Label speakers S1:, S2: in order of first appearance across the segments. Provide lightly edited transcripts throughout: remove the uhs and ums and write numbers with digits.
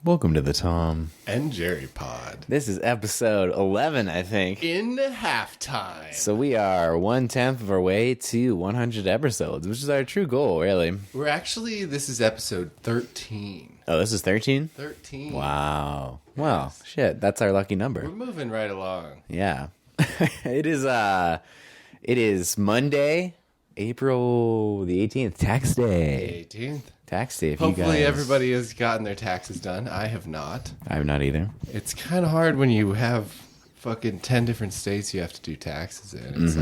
S1: Welcome to the Tom
S2: and Jerry Pod.
S1: This is episode 11, I think.
S2: In halftime.
S1: So we are 1/10 of our way to 100 episodes, which is our true goal, really.
S2: This is episode 13.
S1: Oh, this is 13?
S2: 13.
S1: Wow. Well, shit, that's our lucky number.
S2: We're moving right along.
S1: Yeah. It is Monday, April the 18th, tax day.
S2: The 18th.
S1: Tax day, if
S2: Hopefully
S1: you guys...
S2: everybody has gotten their taxes done. I have not.
S1: I have not either.
S2: It's kind of hard when you have fucking 10 different states you have to do taxes in. It's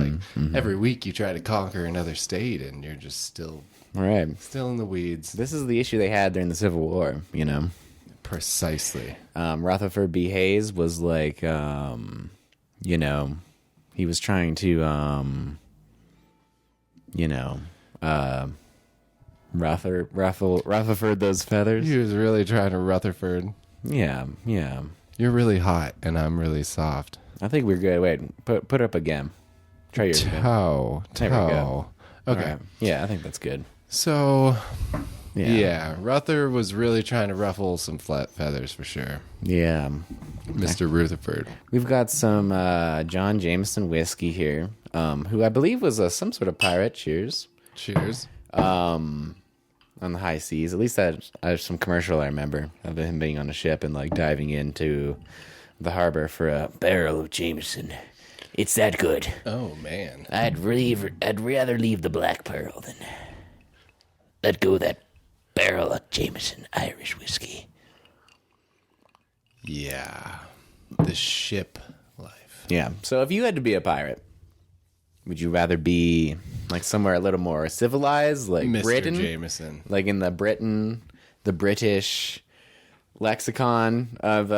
S2: every week you try to conquer another state and you're just still in the weeds.
S1: This is the issue they had during the Civil War, you know?
S2: Precisely.
S1: Rutherford B. Hayes was like, he was trying to, Rutherford those feathers.
S2: He was really trying to Rutherford.
S1: Yeah.
S2: You're really hot and I'm really soft.
S1: I think we're good. Wait, put up again. Try yours again.
S2: Toe.
S1: There we go.
S2: Okay.
S1: Right. Yeah, I think that's good.
S2: So, yeah, Rutherford was really trying to ruffle some flat feathers for sure.
S1: Yeah.
S2: Mr. Rutherford.
S1: We've got some John Jameson whiskey here, who I believe was some sort of pirate. Cheers.
S2: Cheers.
S1: On the high seas. At least I have some commercial I remember of him being on a ship and like diving into the harbor for a barrel of Jameson. It's that good.
S2: Oh man.
S1: I'd rather leave the Black Pearl than let go that barrel of Jameson Irish whiskey.
S2: Yeah. The ship life.
S1: Yeah. So if you had to be a pirate, would you rather be like somewhere a little more civilized, like
S2: Mr.
S1: Britain,
S2: Jameson,
S1: like in the British lexicon of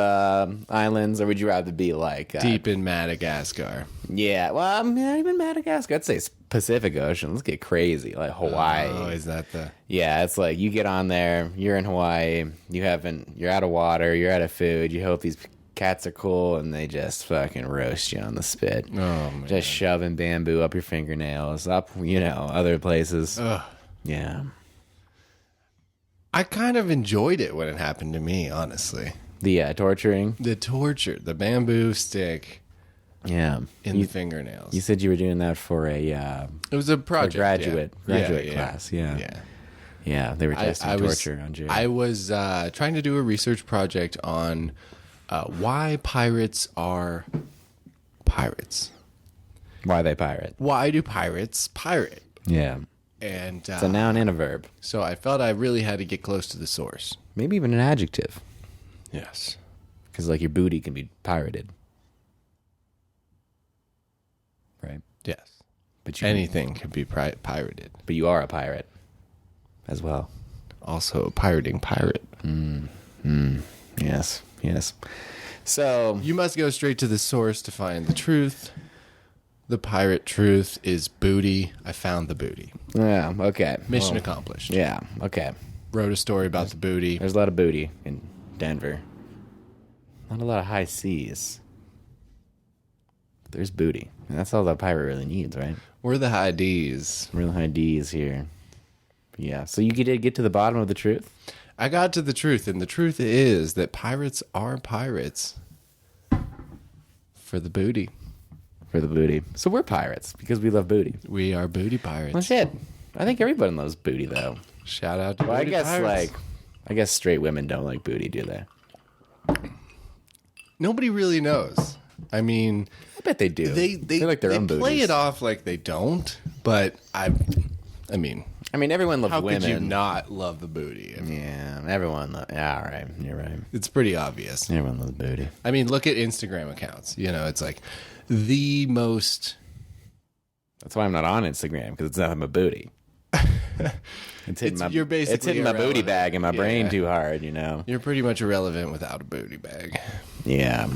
S1: islands, or would you rather be like
S2: deep in Madagascar?
S1: Yeah, well, not even Madagascar. I'd say Pacific Ocean. Let's get crazy, like Hawaii.
S2: Oh, is that the?
S1: Yeah, it's like you get on there, you're in Hawaii, you're out of water, you're out of food. You hope these cats are cool, and they just fucking roast you on the spit.
S2: Oh, man.
S1: Just shoving bamboo up your fingernails, up, other places.
S2: Ugh.
S1: Yeah.
S2: I kind of enjoyed it when it happened to me, honestly.
S1: The torturing?
S2: The torture, the bamboo stick
S1: Yeah.
S2: in the fingernails.
S1: You said you were doing that for a...
S2: it was a project.
S1: Graduate class,
S2: Yeah.
S1: Yeah, they were testing torture on Jerry.
S2: I was trying to do a research project on why pirates are pirates.
S1: Why they pirate.
S2: Why do pirates pirate?
S1: Yeah.
S2: And
S1: It's a noun and a verb.
S2: So I felt I really had to get close to the source.
S1: Maybe even an adjective.
S2: Yes.
S1: Because, like, your booty can be pirated. Right?
S2: Yes.
S1: But
S2: anything can be pirated.
S1: But you are a pirate as well.
S2: Also a pirating pirate.
S1: Yes. So...
S2: You must go straight to the source to find the truth. The pirate truth is booty. I found the booty.
S1: Yeah, okay.
S2: Mission accomplished.
S1: Yeah, okay.
S2: Wrote a story about the booty.
S1: There's a lot of booty in Denver. Not a lot of high seas. But there's booty. And that's all that pirate really needs, right?
S2: We're the high D's.
S1: Real high D's here. Yeah, so you did get to the bottom of the truth?
S2: I got to the truth, and the truth is that pirates are pirates for the booty.
S1: For the booty. So we're pirates because we love booty.
S2: We are booty pirates.
S1: Well, shit. I think everybody loves booty, though.
S2: Shout out to
S1: well,
S2: booty pirates.
S1: I guess straight women don't like booty, do they?
S2: Nobody really knows. I mean,
S1: I bet they do. They like their own booties.
S2: They play it off like they don't, but I mean,
S1: everyone loves women.
S2: How could you not love the booty?
S1: Yeah, everyone loves... Yeah, all right. You're right.
S2: It's pretty obvious.
S1: Everyone loves booty.
S2: I mean, look at Instagram accounts. It's like the most...
S1: That's why I'm not on Instagram, because it's nothing but booty. It's hitting my booty bag in my brain too hard,
S2: You're pretty much irrelevant without a booty bag.
S1: Yeah.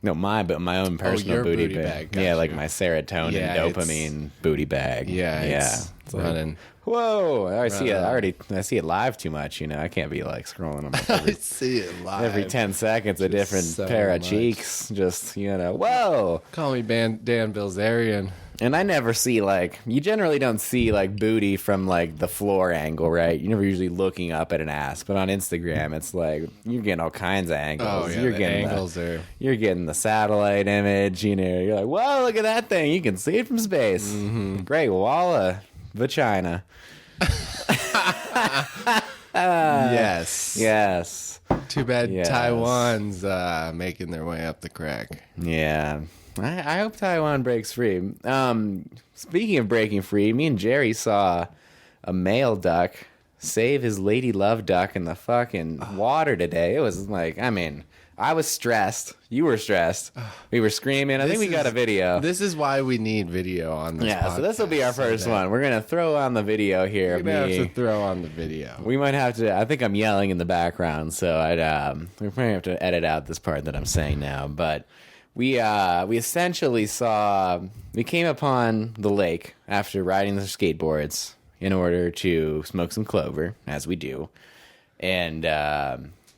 S1: No, my own personal booty bag.
S2: Gotcha.
S1: Yeah, like my serotonin, dopamine booty bag.
S2: Yeah.
S1: It's
S2: running.
S1: Like, whoa! I see it. I see it live too much. I can't be like scrolling on my
S2: I see it live
S1: every 10 seconds. A different pair of cheeks. Just whoa!
S2: Call me Dan Bilzerian.
S1: And I never see, like, you generally don't see, like, booty from, like, the floor angle, right? You're never usually looking up at an ass. But on Instagram, it's like, you're getting all kinds of angles.
S2: Oh, yeah,
S1: you're
S2: the
S1: getting
S2: angles are...
S1: You're getting the satellite image, you know. You're like, whoa, look at that thing. You can see it from space.
S2: Mm-hmm.
S1: Great wall of vagina.
S2: Yes.
S1: Yes.
S2: Too bad
S1: Yes.
S2: Taiwan's making their way up the crack.
S1: Yeah. I hope Taiwan breaks free. Speaking of breaking free, me and Jerry saw a male duck save his lady love duck in the fucking water today. It was like, I mean, I was stressed. You were stressed. We were screaming. I think we got a video.
S2: This is why we need video on this podcast.
S1: So this will be our first one. We're going to throw on the video here.
S2: We're going to have to throw on the video.
S1: We might have to. I think I'm yelling in the background, so we probably have to edit out this part that I'm saying now. But we essentially we came upon the lake after riding the skateboards in order to smoke some clover, as we do. And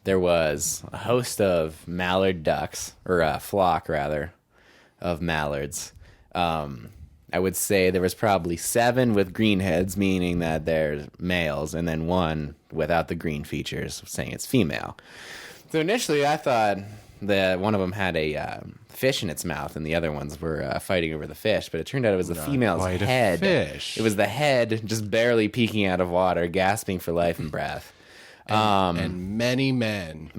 S1: there was a host of mallard ducks, or a flock, rather, of mallards. I would say there was probably 7 with green heads, meaning that they're males, and then 1 without the green features, saying it's female. So initially I thought that one of them had a fish in its mouth, and the other ones were fighting over the fish. But it turned out it was the female's head.
S2: Fish.
S1: It was the head just barely peeking out of water, gasping for life and breath.
S2: And many men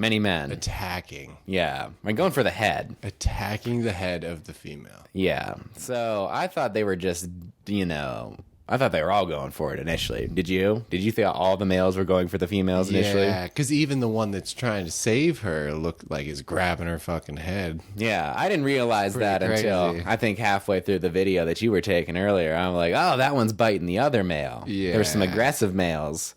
S2: attacking.
S1: Yeah, I'm going for the head.
S2: Attacking the head of the female.
S1: Yeah. So I thought they were just, I thought they were all going for it initially. Did you? Did you think all the males were going for the females initially?
S2: Yeah, because even the one that's trying to save her looked like he's grabbing her fucking head.
S1: Yeah, I didn't realize that until I think halfway through the video that you were taking earlier. I'm like, oh, that one's biting the other male.
S2: Yeah.
S1: There's some aggressive males.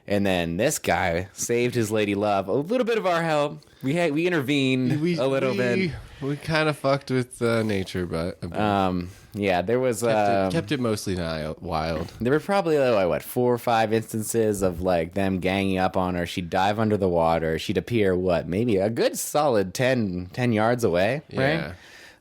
S1: And then this guy saved his lady love. A little bit of our help. We intervened a little bit.
S2: We kind of fucked with nature, but
S1: yeah, there was
S2: kept it mostly wild.
S1: There were probably 4 or 5 instances of like them ganging up on her. She'd dive under the water. She'd appear maybe a good solid 10 yards away, right?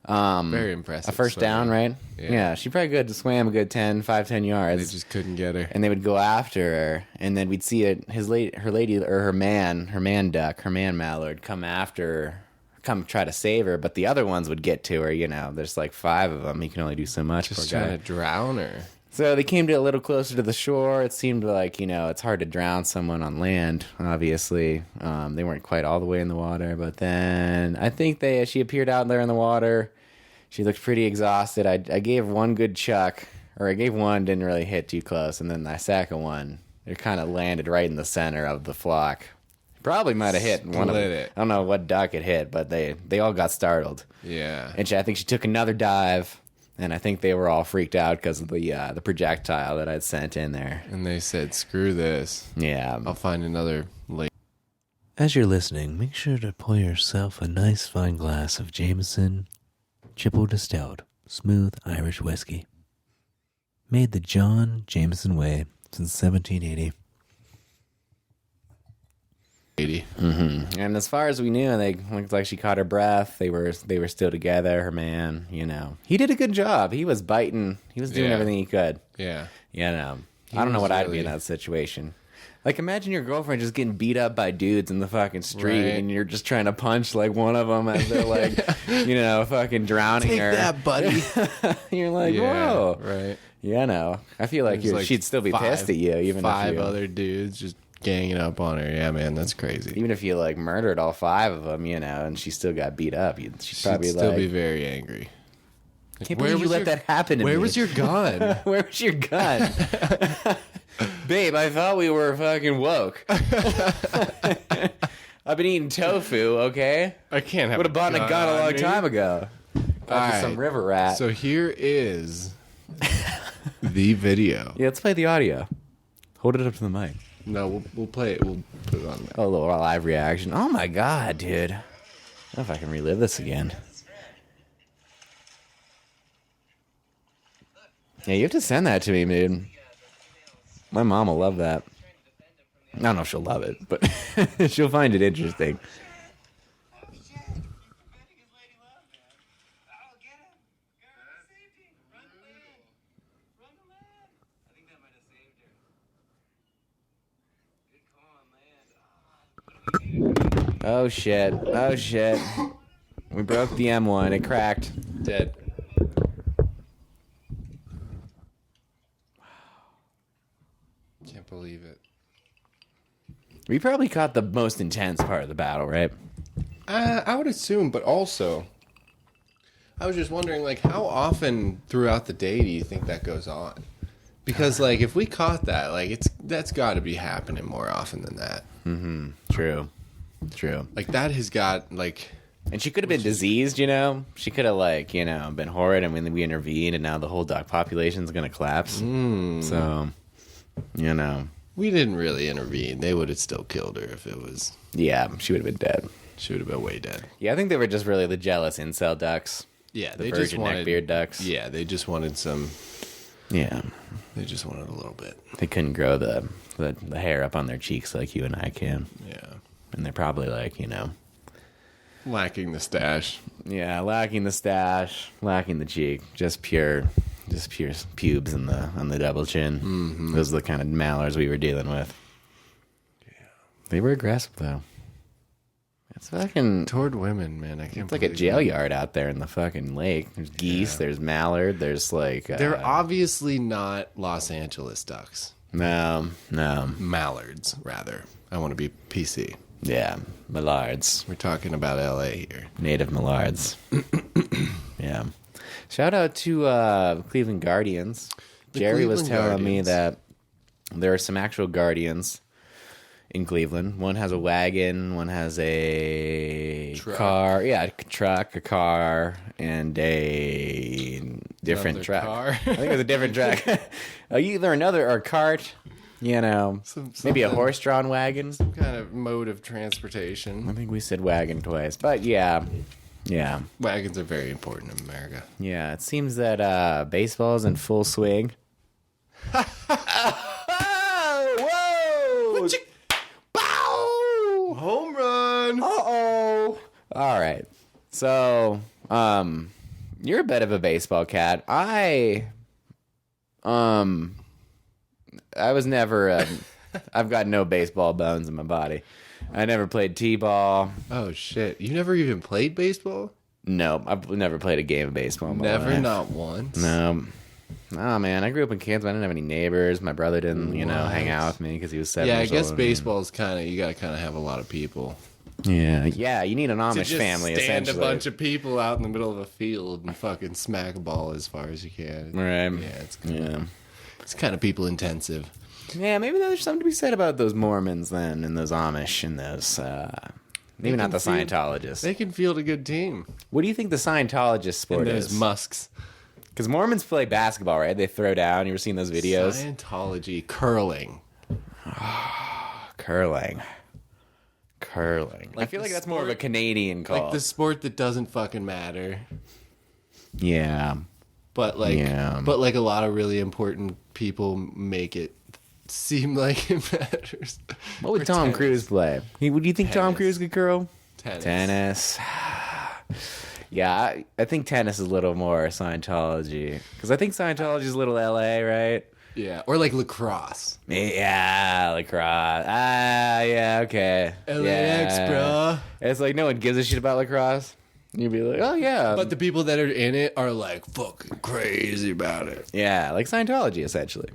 S2: Very impressive.
S1: A first down, right?
S2: Yeah.
S1: She probably swam a good 10 yards.
S2: They just couldn't get her.
S1: And they would go after her, and then we'd see her man duck, her man mallard come after her, come try to save her, but the other ones would get to her, there's like 5 of them. He can only do so much.
S2: Just trying to drown her.
S1: So they came to a little closer to the shore. It seemed like, it's hard to drown someone on land, obviously. They weren't quite all the way in the water, but then I think she appeared out there in the water. She looked pretty exhausted. I gave one good chuck, or I gave one, didn't really hit too close, and then the second one, it kind of landed right in the center of the flock. Probably might have hit one of them. I don't know what duck it hit, but they all got startled.
S2: Yeah.
S1: And I think she took another dive, and I think they were all freaked out because of the projectile that I'd sent in there.
S2: And they said, screw this.
S1: Yeah.
S2: I'll find another lake.
S3: As you're listening, make sure to pour yourself a nice fine glass of Jameson Triple Distilled Smooth Irish Whiskey. Made the John Jameson way since 1780.
S1: Mm-hmm. And as far as we knew, they looked like she caught her breath. They were still together. Her man, he did a good job. He was biting. He was doing everything he could.
S2: Yeah.
S1: I don't know what I'd be in that situation. Like, imagine your girlfriend just getting beat up by dudes in the fucking street, and you're just trying to punch like one of them as they're like, fucking drowning her.
S2: Take that, buddy.
S1: You're like, whoa,
S2: right?
S1: I feel like she'd still be pissed at you, even
S2: 5
S1: if
S2: other dudes just ganging up on her. Yeah, man, that's crazy.
S1: Even if you murdered all 5 of them, and she still got beat up, she'd probably
S2: still be very angry.
S1: Can't believe you let that happen to me.
S2: Where was your gun?
S1: Where was your gun? Babe, I thought we were fucking woke. I've been eating tofu, okay?
S2: I can't have
S1: would have bought a gun a long time ago. Right. Some river rat.
S2: So here is the video.
S1: Yeah, let's play the audio. Hold it up to the mic.
S2: No, we'll play it. We'll put it on there.
S1: A little live reaction. Oh my god, dude. I don't know if I can relive this again. Yeah, you have to send that to me, dude. My mom will love that. I don't know if she'll love it, but she'll find it interesting. Oh shit. Oh shit. We broke the M1. It cracked.
S2: Dead. Can't believe it.
S1: We probably caught the most intense part of the battle, right?
S2: I would assume, but also, I was just wondering, like, how often throughout the day do you think that goes on? Because, like, if we caught that, like, that's got to be happening more often than that.
S1: Mm-hmm. True.
S2: Like, that has got, like...
S1: And she could have been diseased, you know? She could have, like, you know, been horrid, and when we intervened, and now the whole duck population's going to collapse. So, you know.
S2: We didn't really intervene. They would have still killed her if it was...
S1: Yeah, she would have been dead.
S2: She would have been way dead.
S1: Yeah, I think they were just really the jealous incel ducks.
S2: Yeah,
S1: the virgin neckbeard ducks.
S2: Yeah, they just wanted some...
S1: Yeah.
S2: They just wanted a little bit.
S1: They couldn't grow the hair up on their cheeks like you and I can.
S2: Yeah.
S1: And they're probably like, you know...
S2: Lacking the stash.
S1: Yeah, lacking the stash, lacking the cheek. Just pure pubes on the double chin. Mm-hmm. Those are the kind of mallards we were dealing with. Yeah. They were aggressive, though. It's fucking...
S2: Toward women, man. I can't
S1: It's like a jail yard out there in the fucking lake. There's geese, there's mallard, there's like...
S2: They're obviously not Los Angeles ducks.
S1: No.
S2: Mallards, rather. I want to be PC.
S1: Yeah, mallards.
S2: We're talking about LA here.
S1: Native mallards. Yeah. Shout out to Cleveland Guardians. Jerry was telling me that there are some actual guardians in Cleveland. One has a wagon, one has a car. Yeah, a truck, a car, and a different truck.
S2: Car.
S1: I think it was a different truck. Either another or cart. You know, maybe a horse-drawn wagon.
S2: Some kind of mode of transportation.
S1: I think we said wagon twice. But yeah.
S2: Wagons are very important in America.
S1: Yeah, it seems that baseball is in full swing. Whoa!
S2: Bow! Home run!
S1: Uh-oh! All right. So, you're a bit of a baseball cat. I was never. I've got no baseball bones in my body. I never played t-ball.
S2: Oh shit! You never even played baseball?
S1: No, I've never played a game of baseball. In my life.
S2: Not once.
S1: No. Oh man, I grew up in Kansas. I didn't have any neighbors. My brother didn't, hang out with me because he was 7 years old.
S2: Yeah, I guess baseball is kind of, you got to kind of have a lot of people.
S1: Yeah, you need an Amish
S2: to
S1: family,
S2: stand
S1: essentially.
S2: a bunch of people out in the middle of a field and fucking smack a ball as far as you can.
S1: Right.
S2: Yeah, it's kind of people intensive.
S1: Yeah, maybe there's something to be said about those Mormons then, and those Amish, and those, maybe not the Scientologists.
S2: They can field a good team.
S1: What do you think the Scientologist sport
S2: and
S1: is?
S2: Musks.
S1: Because Mormons play basketball, right? They throw down. You ever seen those videos?
S2: Scientology. Curling.
S1: Curling. I feel like that's more of a Canadian call.
S2: Like the sport that doesn't fucking matter.
S1: Yeah.
S2: But a lot of really important people make it seem like it matters.
S1: What would Tom Cruise play? Would you think Tom Cruise could curl?
S2: Tennis.
S1: Yeah, I think tennis is a little more Scientology. Because I think Scientology is a little LA, right?
S2: Yeah, or like lacrosse.
S1: Yeah, lacrosse. Yeah, okay.
S2: LAX, bruh.
S1: It's like no one gives a shit about lacrosse. You'd be like, oh, yeah.
S2: But the people that are in it are like fucking crazy about it.
S1: Yeah, like Scientology, essentially.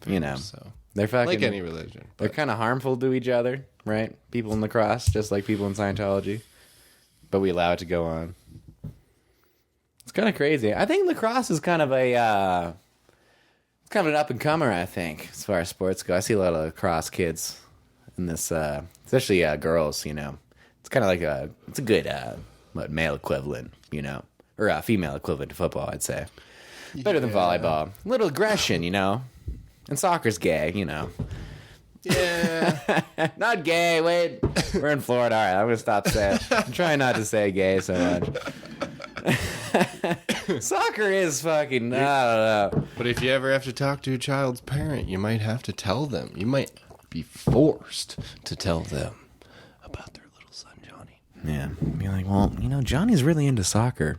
S2: Yes. So.
S1: They're fucking...
S2: Like any religion.
S1: They're kind of harmful to each other, right? People in lacrosse, just like people in Scientology. But we allow it to go on. It's kind of crazy. I think lacrosse is kind of a... It's kind of an up-and-comer, I think, as far as sports go. I see a lot of lacrosse kids in this, especially girls, It's kind of like it's a good, male equivalent, or a female equivalent to football, I'd say. Better than volleyball. A little aggression, And soccer's gay,
S2: Yeah.
S1: Not gay, wait. We're in Florida. All right, I'm going to stop saying. I'm trying not to say gay so much. Soccer is fucking, I don't know.
S2: But if you ever have to talk to a child's parent, you might have to tell them. You might be forced to tell them about their little son, Johnny.
S1: Yeah. Be like, well, Johnny's really into soccer.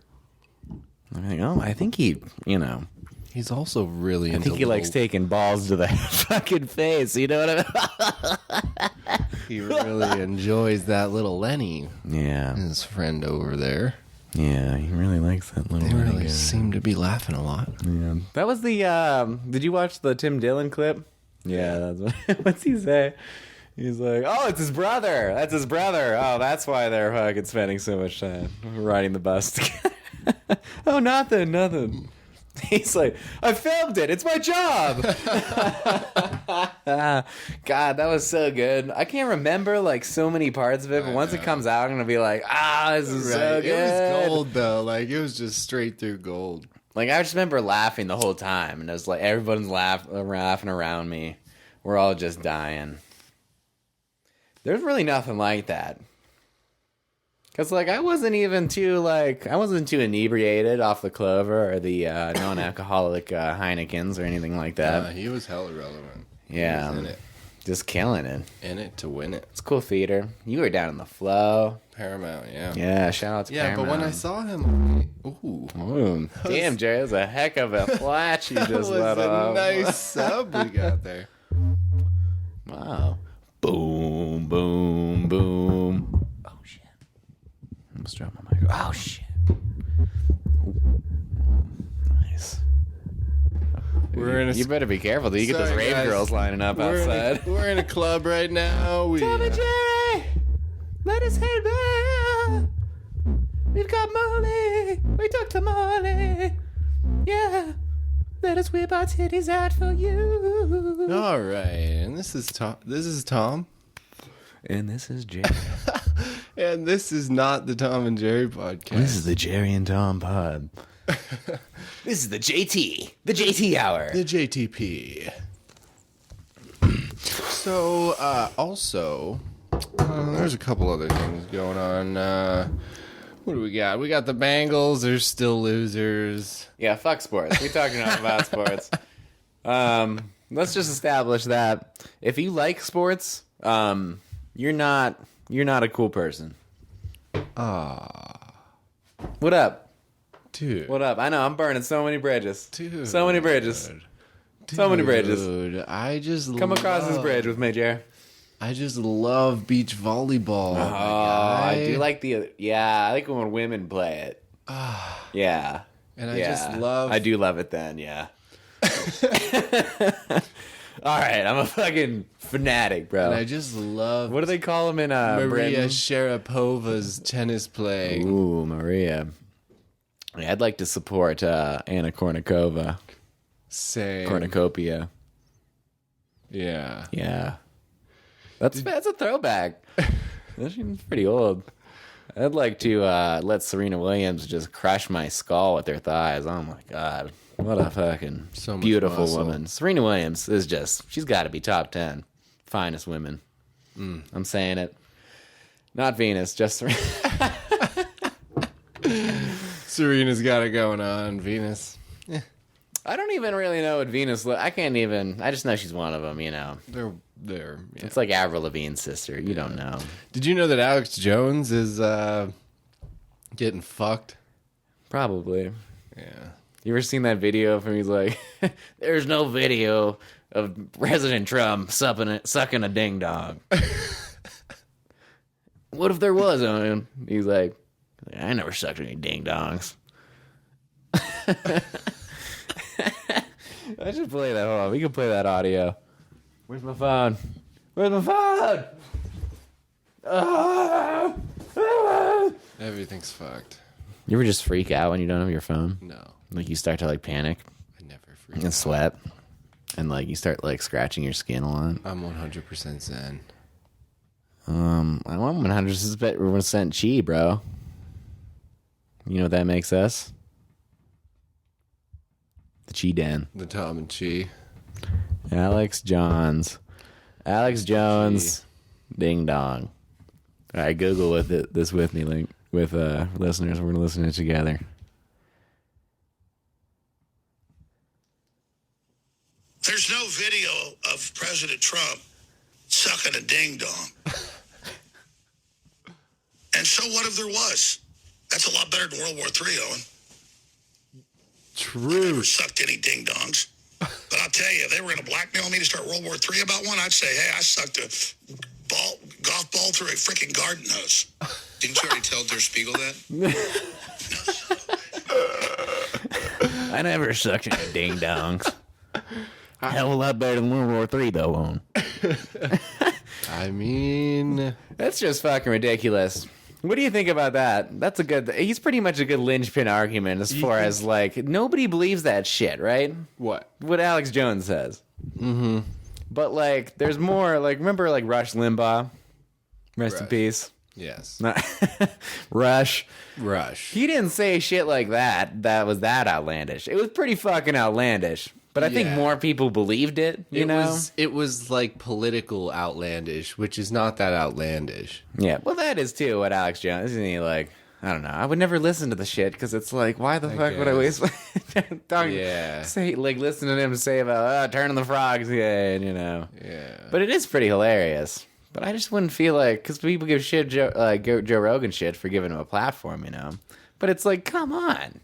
S1: I'm like, I think he,
S2: He's also really into
S1: I think he likes taking balls to the fucking face. You know what I mean?
S2: He really enjoys that little Lenny,
S1: Yeah.
S2: his friend over there.
S1: Yeah, he really likes that little
S2: They
S1: Lenny
S2: really
S1: guy.
S2: seem to be laughing a lot.
S1: Yeah. That was the, did you watch the Tim Dillon clip? Yeah, that's what, what's he say? He's like, oh, it's his brother. That's his brother. Oh, that's why they're fucking spending so much time riding the bus together. Oh, nothing. He's like, I filmed it. It's my job. God, that was so good. I can't remember like so many parts of it, but once it comes out, I'm going to be like, this is so good.
S2: It was gold, though. Like, it was just straight through gold.
S1: Like, I just remember laughing the whole time, and it was like everyone's laughing around me. We're all just dying. There's really nothing like that. Because, like, I wasn't too inebriated off the Clover or the non-alcoholic Heinekens or anything like that.
S2: He was hella relevant.
S1: Yeah.
S2: He was in it.
S1: Just killing it.
S2: In it to win it.
S1: It's cool theater. You were down in the flow.
S2: Paramount, yeah.
S1: Yeah, shout out to Paramount.
S2: But when I saw him, ooh.
S1: Damn, Jerry, that was a heck of a flash you just let off.
S2: Nice sub we got there.
S1: Wow. Boom, boom, boom. Oh, shit. I almost dropped my mic. Oh, shit. Ooh. Nice. You better be careful. You get those
S2: Sorry,
S1: rave
S2: guys.
S1: girls lining up outside.
S2: We're in a club right now.
S1: Tom and Jerry, let us head back. We've got Molly. We took the Molly. Yeah. Let us whip our titties out for you.
S2: All right, and this is Tom.
S1: And this is Jerry.
S2: And this is not the Tom and Jerry podcast.
S1: This is the Jerry and Tom pod. This is the JT hour.
S2: The JTP. So, also, there's a couple other things going on. What do we got? We got the Bengals. They're still losers.
S1: Yeah, fuck sports. We're talking about sports. Let's just establish that if you like sports, you're not a cool person. What up?
S2: Dude.
S1: What up? I know I'm burning so many bridges.
S2: Dude.
S1: So many bridges. So many bridges.
S2: Dude, I just
S1: Come across this bridge with me, Jer.
S2: I just love beach volleyball.
S1: I do like I like when women play it. Yeah.
S2: And I just love...
S1: I do love it then, yeah. All right, I'm a fucking fanatic, bro.
S2: And I just love...
S1: What do they call them in
S2: Maria
S1: Britain?
S2: Sharapova's tennis playing.
S1: Ooh, Maria. Yeah, I'd like to support Anna Kournikova.
S2: Same.
S1: Cornucopia.
S2: Yeah.
S1: Yeah. That's a throwback. She's pretty old. I'd like to let Serena Williams just crush my skull with her thighs. Oh my god. What a fucking
S2: So much
S1: beautiful
S2: muscle.
S1: woman. Serena Williams is she's got to be top 10 finest women. I'm saying it. Not Venus, just Serena.
S2: Serena's got it going on. Venus.
S1: I don't even really know what Venus I just know she's one of them, you know.
S2: They're yeah.
S1: It's like Avril Lavigne's sister. You don't know.
S2: Did you know that Alex Jones is getting fucked?
S1: Probably.
S2: Yeah.
S1: You ever seen that video of him? He's like, there's no video of President Trump sucking a ding dong. What if there was on him? He's like, I never sucked any ding dongs. I should play that. Hold on. We can play that audio. Where's my phone? Where's my phone?
S2: Everything's fucked.
S1: You ever just freak out when you don't have your phone?
S2: No.
S1: Like you start to like panic
S2: I never freak
S1: and sweat. And like you start like scratching your skin a lot.
S2: I'm 100% zen.
S1: I'm 100% chi, bro. You know what that makes us? The Chi Den.
S2: The Tom and Chi.
S1: Alex Jones. Ding dong. All right, Google this with me, link with listeners. We're gonna listen to it together.
S4: There's no video of President Trump sucking a ding dong. And so what if there was? That's a lot better than World War III, Owen.
S2: True.
S4: Never sucked any ding dongs. But I'll tell you, if they were going to blackmail me to start World War III about one, I'd say, hey, I sucked a fall through a freaking garden hose. Didn't you already tell Der Spiegel that?
S1: I never sucked any ding dongs. Hell of a lot better than World War III, though, won't.
S2: I mean,
S1: That's just fucking ridiculous. What do you think about that? That's a good. He's pretty much a good linchpin argument as far as like nobody believes that shit, right?
S2: what?
S1: What Alex Jones says. Mm-hmm. But like, there's more. Like, remember like Rush Limbaugh? Rest in
S2: Rush.
S1: peace.
S2: Yes.
S1: Rush.
S2: Rush.
S1: He didn't say shit like that. That was that outlandish. It was pretty fucking outlandish. But I think
S2: Yeah.
S1: more people believed it. You know.
S2: It was like political outlandish, which is not that outlandish.
S1: Yeah. Well, that is too what Alex Jones. Isn't he like? I don't know. I would never listen to the shit because it's like, why the fuck would I waste talking?
S2: Yeah.
S1: Say like listen to him say about turning the frogs, yeah, and, you know.
S2: Yeah.
S1: But it is pretty hilarious. But I just wouldn't feel like because people give shit Joe Rogan shit for giving him a platform, you know. But it's like, come on,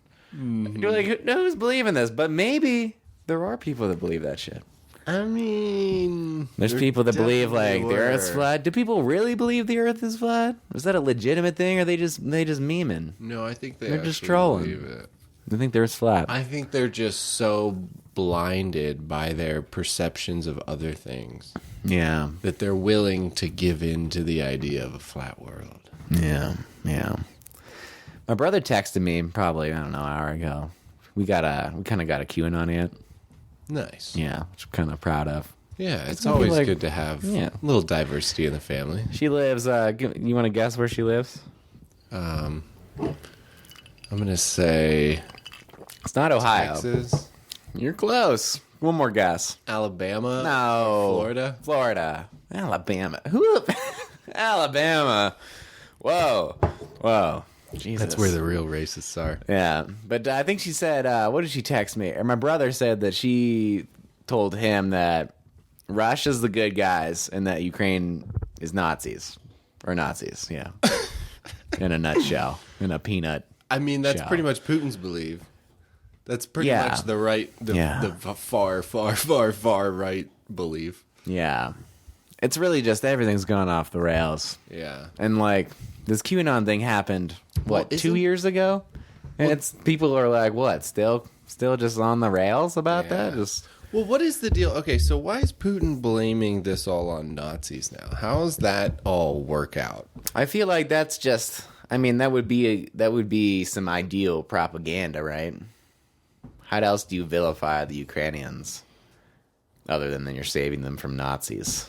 S1: you're like, who's believing this? But maybe there are people that believe that shit.
S2: I mean,
S1: There's
S2: there
S1: people that believe like
S2: definitely
S1: the Earth's
S2: were.
S1: flat. Do people really believe the Earth is flat? Is that a legitimate thing, or they just memeing?
S2: No, I think
S1: They're just
S2: actually
S1: trolling.
S2: believe it.
S1: They think the Earth's flat.
S2: I think they're just so blinded by their perceptions of other things
S1: Yeah,
S2: that they're willing to give in to the idea of a flat world.
S1: yeah. My brother texted me probably, I don't know, an hour ago. We kind of got a QAnon yet.
S2: Nice.
S1: Yeah, which I'm kind of proud of.
S2: Yeah, it's
S1: gonna be
S2: always
S1: like-
S2: good to have
S1: Yeah.
S2: a little diversity in the family.
S1: She lives. You want to guess where she lives?
S2: I'm gonna say
S1: It's not Ohio.
S2: Texas,
S1: You're close. One more guess.
S2: Alabama,
S1: No.
S2: Florida.
S1: Florida. Alabama. Who? Alabama. Whoa. Jesus.
S2: That's where the real racists are.
S1: Yeah, but I think she said, what did she text me? Or my brother said that she told him that Russia's the good guys and that Ukraine is Nazis. Or Nazis, yeah. In a nutshell. In a peanut.
S2: I mean, that's
S1: Shall.
S2: pretty much Putin's belief. That's pretty
S1: Yeah.
S2: much the right, the far right belief.
S1: Yeah. It's really just everything's gone off the rails.
S2: Yeah.
S1: And like, this QAnon thing happened,
S2: Well,
S1: 2 years ago? And it's people are like, what, still just on the rails about that?
S2: Yeah.
S1: Just
S2: Well, what is the deal? Okay, so why is Putin blaming this all on Nazis now? How does that all work out?
S1: I feel like that's just. I mean, that would be some ideal propaganda, right? How else do you vilify the Ukrainians, other than you're saving them from Nazis?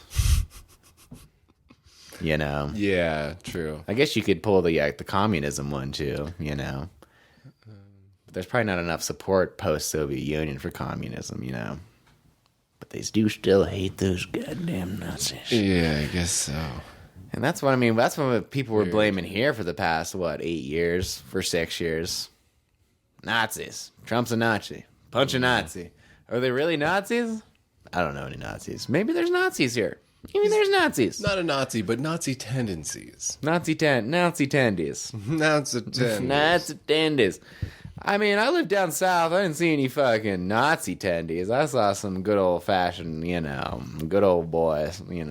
S1: You know.
S2: Yeah, true.
S1: I guess you could pull the communism one too. You know. But there's probably not enough support post-Soviet Union for communism. You know. But they do still hate those goddamn Nazis.
S2: Yeah, I guess so.
S1: And that's what I mean. That's what people were blaming here for the past 8 years, for 6 years. Nazis. Trump's a Nazi. Punch a Nazi. Are they really Nazis? I don't know any Nazis. Maybe there's Nazis here. Maybe there's Nazis.
S2: Not a Nazi, but Nazi tendencies.
S1: Nazi tendies.
S2: Nazi tendencies.
S1: Nazi tendies. I mean, I lived down south. I didn't see any fucking Nazi tendies. I saw some good old fashioned, good old boys. You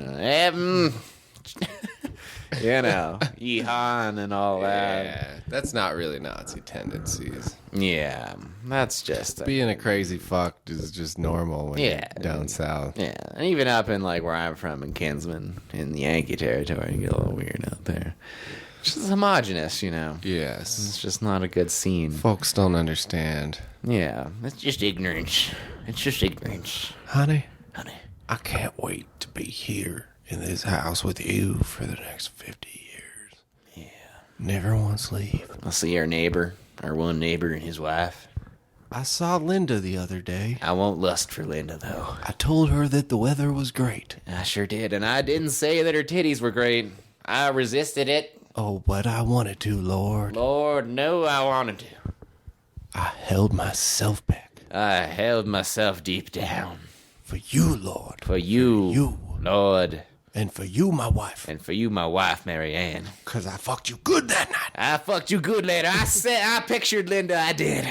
S1: know, Yeehaw and all that.
S2: Yeah, that's not really Nazi tendencies.
S1: Yeah, that's just
S2: Being a crazy fuck is just normal when
S1: Yeah.
S2: you're down south.
S1: yeah. And even up in like where I'm from in Kinsman, in the Yankee territory, you get a little weird out there. It's just homogenous, you know.
S2: Yes.
S1: It's just not a good scene.
S2: Folks don't understand.
S1: Yeah, it's just ignorance. It's just ignorance,
S2: Honey,
S1: honey.
S2: I can't wait to be here in this house with you for the next 50 years.
S1: Yeah.
S2: Never once leave.
S1: I'll see our one neighbor and his wife.
S2: I saw Linda the other day.
S1: I won't lust for Linda, though.
S2: I told her that the weather was great.
S1: I sure did, and I didn't say that her titties were great. I resisted it.
S2: Oh, but I wanted to, Lord.
S1: Lord, no, I wanted to.
S2: I held myself back.
S1: I held myself deep down.
S2: For you, Lord.
S1: For you,
S2: you.
S1: Lord.
S2: And for you, my wife.
S1: And for you, my wife, Mary Ann.
S2: Because I fucked you good that night.
S1: I fucked you good, lady. I pictured Linda, I did.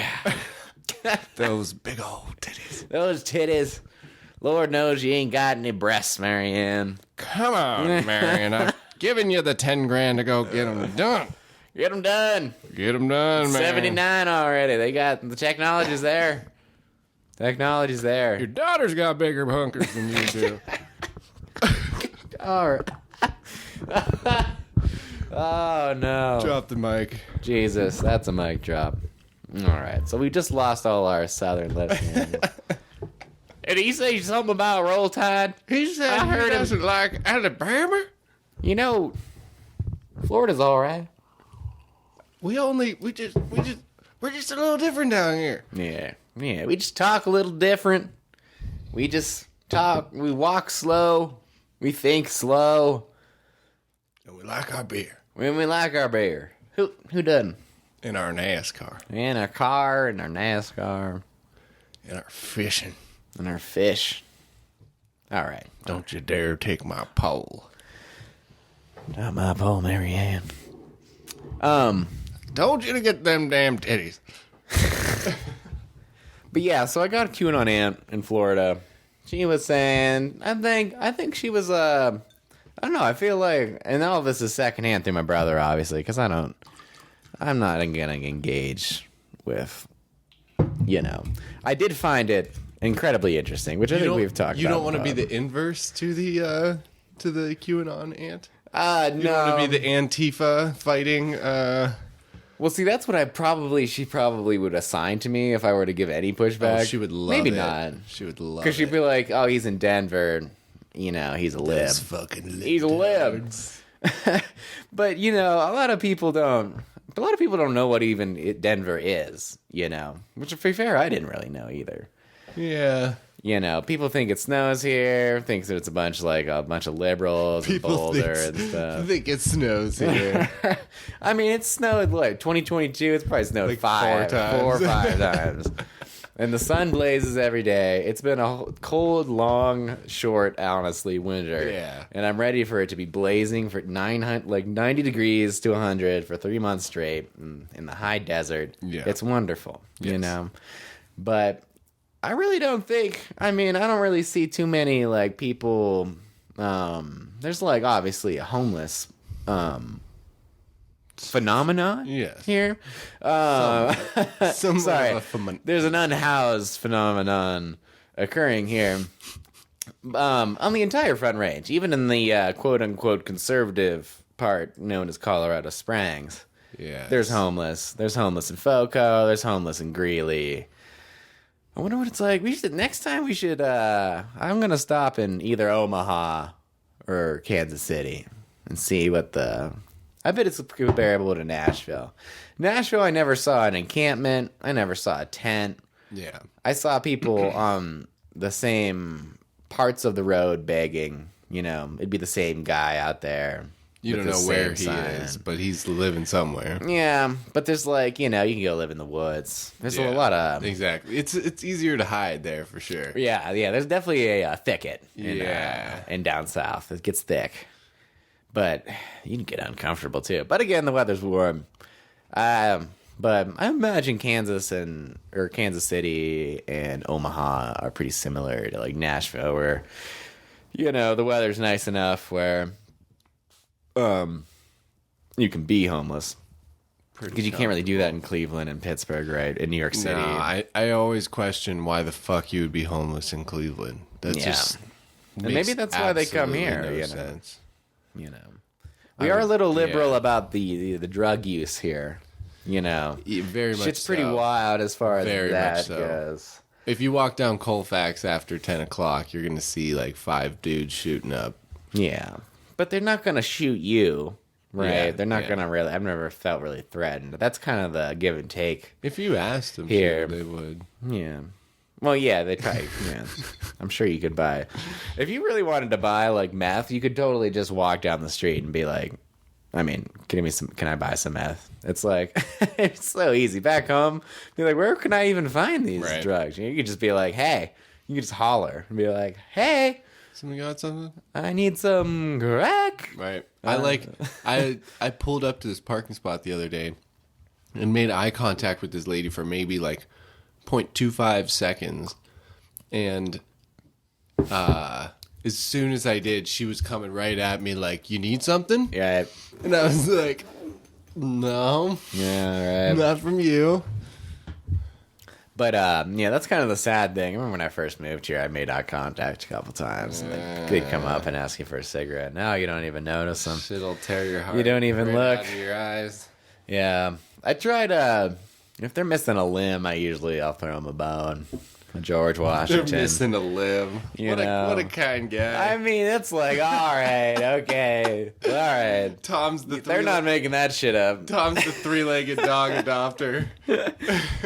S2: Those big old titties.
S1: Those titties. Lord knows you ain't got any breasts, Mary Ann.
S2: Come on, Marion. giving you the 10 grand to go get them done.
S1: Get them done.
S2: Get them done, man.
S1: 79 already. They got the technology's there. Technology's there.
S2: Your daughter's got bigger hunkers than you do.
S1: All right. Oh, no.
S2: Drop the mic.
S1: Jesus, that's a mic drop. All right. So we just lost all our southern listeners. Did he say something about Roll Tide?
S2: He said
S1: I heard
S2: he
S1: him.
S2: doesn't like Alabama.
S1: You know, Florida's all right.
S2: We're just a little different down here.
S1: Yeah. Yeah. We just talk a little different. We just talk. We walk slow. We think slow.
S2: And we like our beer.
S1: When we like our beer. Who doesn't?
S2: And our NASCAR.
S1: And our car and our NASCAR.
S2: And our fishing.
S1: And our fish. All right.
S2: Don't you dare take my pole.
S1: Not my pole, Marianne.
S2: Told you to get them damn titties.
S1: But yeah, so I got a QAnon aunt in Florida. She was saying, I think she was, I don't know, I feel like, and all of this is secondhand through my brother, obviously, because I'm not going to engage with, I did find it incredibly interesting, which I think we've talked about.
S2: You don't want to be the inverse to the QAnon aunt?
S1: No.
S2: You don't want to be the Antifa fighting,
S1: Well, see, that's what she probably would assign to me if I were to give any pushback.
S2: Oh, she would love
S1: Maybe
S2: it.
S1: not.
S2: She would love it.
S1: Because she'd be like, oh, he's in Denver. He's a lib.
S2: Those fucking libtards.
S1: He's a lib. But, a lot of people don't know what even Denver is, Which, to be fair, I didn't really know either.
S2: Yeah.
S1: People think it snows here, thinks that it's a bunch of liberals in Boulder and stuff.
S2: think it snows here.
S1: I mean, it snowed, 2022, it's probably snowed
S2: Like
S1: 4 or 5 times. And the sun blazes every day. It's been a cold, long, short, honestly, winter.
S2: Yeah.
S1: And I'm ready for it to be blazing for 90 degrees to 100 for 3 months straight in the high desert.
S2: Yeah.
S1: It's wonderful,
S2: Yes.
S1: But I really don't think, I don't really see too many, people, there's, obviously a homeless, phenomenon here.
S2: Some
S1: Sorry. There's an unhoused phenomenon occurring here on the entire Front Range, even in the quote-unquote conservative part known as Colorado Springs.
S2: Yeah.
S1: There's homeless. There's homeless in Foco. There's homeless in Greeley. I wonder what it's like. Next time we should, I'm going to stop in either Omaha or Kansas City and see what I bet it's comparable to Nashville. Nashville, I never saw an encampment. I never saw a tent.
S2: Yeah.
S1: I saw people on the same parts of the road begging. It'd be the same guy out there.
S2: You don't know where he is, but he's living somewhere.
S1: Yeah, but there's you can go live in the woods. There's a lot of...
S2: Exactly. It's easier to hide there for sure.
S1: Yeah, there's definitely a thicket
S2: Yeah.
S1: in down south. It gets thick. But you can get uncomfortable too. But again, the weather's warm. But I imagine Kansas City and Omaha are pretty similar to Nashville, where the weather's nice enough where you can be homeless. Because you can't really do that in Cleveland and Pittsburgh, right? In New York City.
S2: No, I always question why the fuck you would be homeless in Cleveland. That's just
S1: and maybe that's why they come here.
S2: No sense.
S1: We are a little liberal about the drug use here.
S2: Very much.
S1: Shit's pretty
S2: so.
S1: wild as far as
S2: Very
S1: that
S2: much so.
S1: goes.
S2: If you walk down Colfax after 10 o'clock, you're gonna see 5 dudes shooting up.
S1: Yeah, but they're not gonna shoot you, right?
S2: Yeah,
S1: They're not
S2: yeah.
S1: gonna really. I've never felt really threatened. That's kind of the give and take.
S2: If you asked them,
S1: Here.
S2: sure, they would.
S1: Yeah. Well, yeah, they probably. Yeah, I'm sure you could buy. If you really wanted to buy meth, you could totally just walk down the street and be like, can I buy some meth? It's it's so easy. Back home, be like, where can I even find these
S2: Right.
S1: drugs? You could just be like, hey, you could just holler and be like, hey,
S2: Someone got something?
S1: I need some crack.
S2: Right. I pulled up to this parking spot the other day and made eye contact with this lady for maybe 0.25 seconds. And as soon as I did, she was coming right at me like, "You need something?"
S1: Yeah.
S2: And I was like, "No,
S1: Yeah, right.
S2: not from you."
S1: But, yeah, that's kind of the sad thing. I remember when I first moved here, I made eye contact a couple times. And they'd come up and ask you for a cigarette. Now you don't even notice them.
S2: Shit'll tear your heart.
S1: You don't even
S2: right
S1: look.
S2: out of your eyes.
S1: Yeah. I tried, if they're missing a limb, I'll throw them a bone. George Washington.
S2: They're missing a limb.
S1: You
S2: What
S1: know.
S2: a kind guy.
S1: I mean, it's like, all right, okay. All right.
S2: Tom's the
S1: They're not making that shit up.
S2: Tom's the three-legged dog adopter.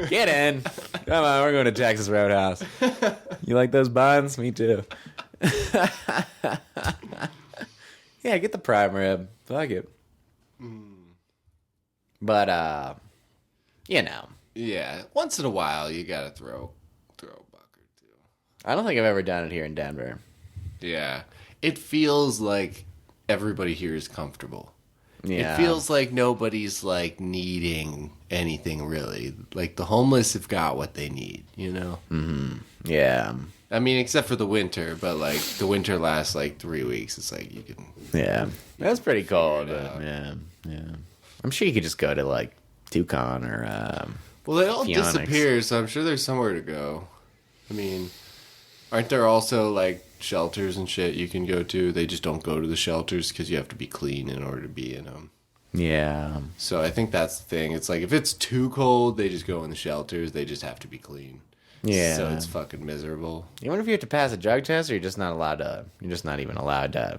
S1: Get in. Come on, we're going to Texas Roadhouse. You like those buns? Me too. Yeah, get the prime rib. Fuck it. But, you know.
S2: Yeah, once in a while you gotta throw a buck or two.
S1: I don't think I've ever done it here in Denver.
S2: Yeah, it feels like everybody here is comfortable.
S1: Yeah.
S2: It feels like nobody's like needing anything really. Like the homeless have got what they need, you know?
S1: Yeah.
S2: I mean, except for the winter, but like the winter lasts like 3 weeks. It's like you can.
S1: Yeah. That's pretty cold.
S2: it
S1: But
S2: out.
S1: yeah. Yeah. I'm sure you could just go to like Tucson or
S2: Well, they all
S1: Phoenix.
S2: disappear, so I'm sure there's somewhere to go. I mean, aren't there also like shelters and shit you can go to? They just don't go to the shelters because you have to be clean in order to be in them.
S1: yeah.
S2: So I think that's the thing. It's like if it's too cold, they just go in the shelters. They just have to be clean.
S1: Yeah.
S2: So it's fucking miserable.
S1: You wonder if you have to pass a drug test or you're just not even allowed to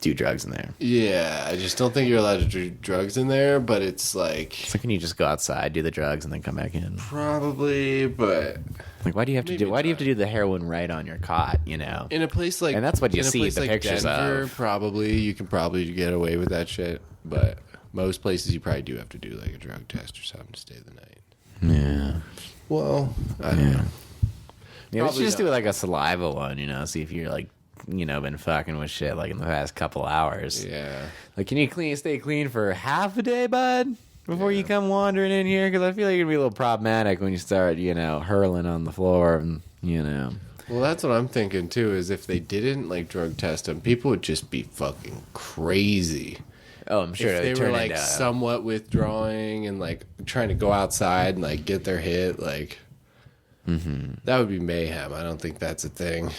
S1: do drugs in there.
S2: Yeah, I just don't think you're allowed to do drugs in there, but it's like
S1: So can you just go outside, do the drugs, and then come back in?
S2: probably, but
S1: Like, why do you have to
S2: Maybe
S1: do the heroin right on your cot? You know?
S2: in a place like
S1: And that's what you
S2: in a
S1: see
S2: place
S1: the pictures
S2: Denver,
S1: of.
S2: probably you can probably get away with that shit, but most places you probably do have to do like a drug test or something to stay the night.
S1: Yeah.
S2: Well, I don't know.
S1: Yeah, we should
S2: Probably
S1: just
S2: not.
S1: do like a saliva one, you know, see if you're like, you know, been fucking with shit like in the past couple hours.
S2: Yeah.
S1: Like, can you stay clean for half a day, bud? Before you come wandering in here? Because I feel like it'd be a little problematic when you start, you know, hurling on the floor and, you know.
S2: Well, that's what I'm thinking too. Is if they didn't like drug test them, people would just be fucking crazy.
S1: Oh, I'm sure
S2: If
S1: they
S2: they were
S1: turn
S2: like
S1: into
S2: somewhat withdrawing and like trying to go outside and like get their hit, like that would be mayhem. I don't think that's a thing.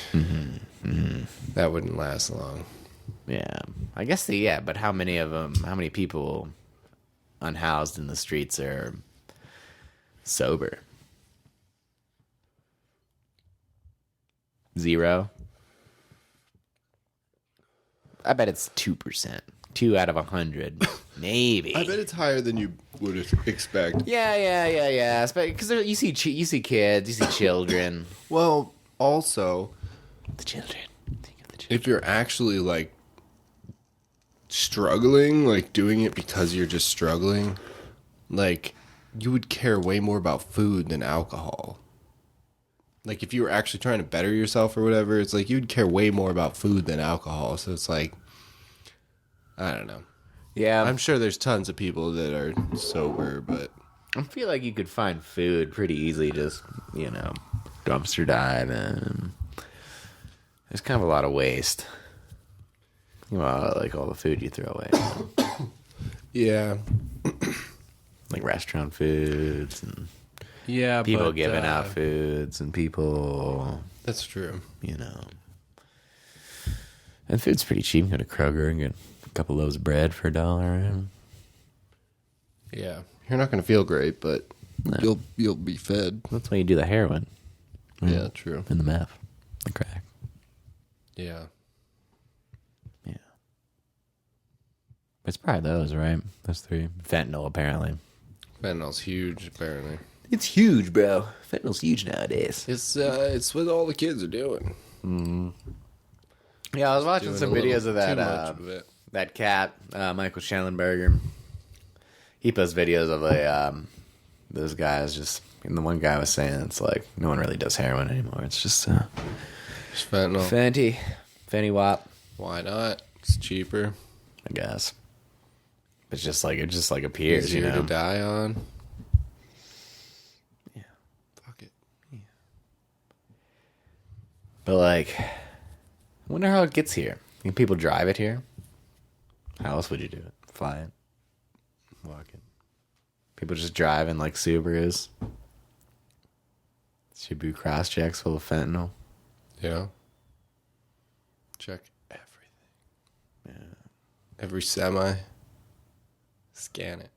S2: That wouldn't last long.
S1: yeah. I guess but how many people unhoused in the streets are sober? 0? I bet it's 2%. 2 out of 100. Maybe.
S2: I bet it's higher than you would expect.
S1: Yeah. Because you see kids, you see children.
S2: Well, also,
S1: The children. Think of the children.
S2: if you're actually like struggling, like doing it because you're just struggling, like you would care way more about food than alcohol. Like if you were actually trying to better yourself or whatever, it's like you'd care way more about food than alcohol. So it's like, I don't know.
S1: Yeah,
S2: I'm sure there's tons of people that are sober, but
S1: I feel like you could find food pretty easily, just, you know, dumpster diving. There's kind of a lot of waste. Well, like all the food you throw away.
S2: yeah.
S1: Like restaurant foods and
S2: Yeah,
S1: people
S2: but,
S1: giving out foods and people,
S2: That's true.
S1: you know. And food's pretty cheap. You go to Kroger and get a couple loaves of bread for $1.
S2: Yeah. You're not going to feel great, but you'll be fed.
S1: That's why you do the heroin
S2: Yeah, true.
S1: and the meth, the crack.
S2: Yeah.
S1: Yeah. It's probably those, right? Those 3. Fentanyl, apparently.
S2: Fentanyl's huge, apparently.
S1: It's huge, bro. Fentanyl's huge nowadays.
S2: It's what all the kids are doing.
S1: Yeah, I was watching
S2: Doing
S1: some
S2: a little
S1: videos of
S2: too much of it.
S1: that cat, Michael Schellenberger. He posts videos of those guys just, and the one guy was saying it's like no one really does heroin anymore. It's just
S2: Just fentanyl.
S1: Fenty Wap,
S2: Why not? It's cheaper.
S1: I guess. It's just like appears,
S2: Easier
S1: you know.
S2: to die on.
S1: Yeah.
S2: Fuck it.
S1: But like wonder how it gets here. Can people drive it here? How else would you do it? Fly it? Walk it? People just drive in like Subarus. Shibu cross checks full of fentanyl.
S2: Yeah. Check everything.
S1: Yeah.
S2: Every semi. Scan it.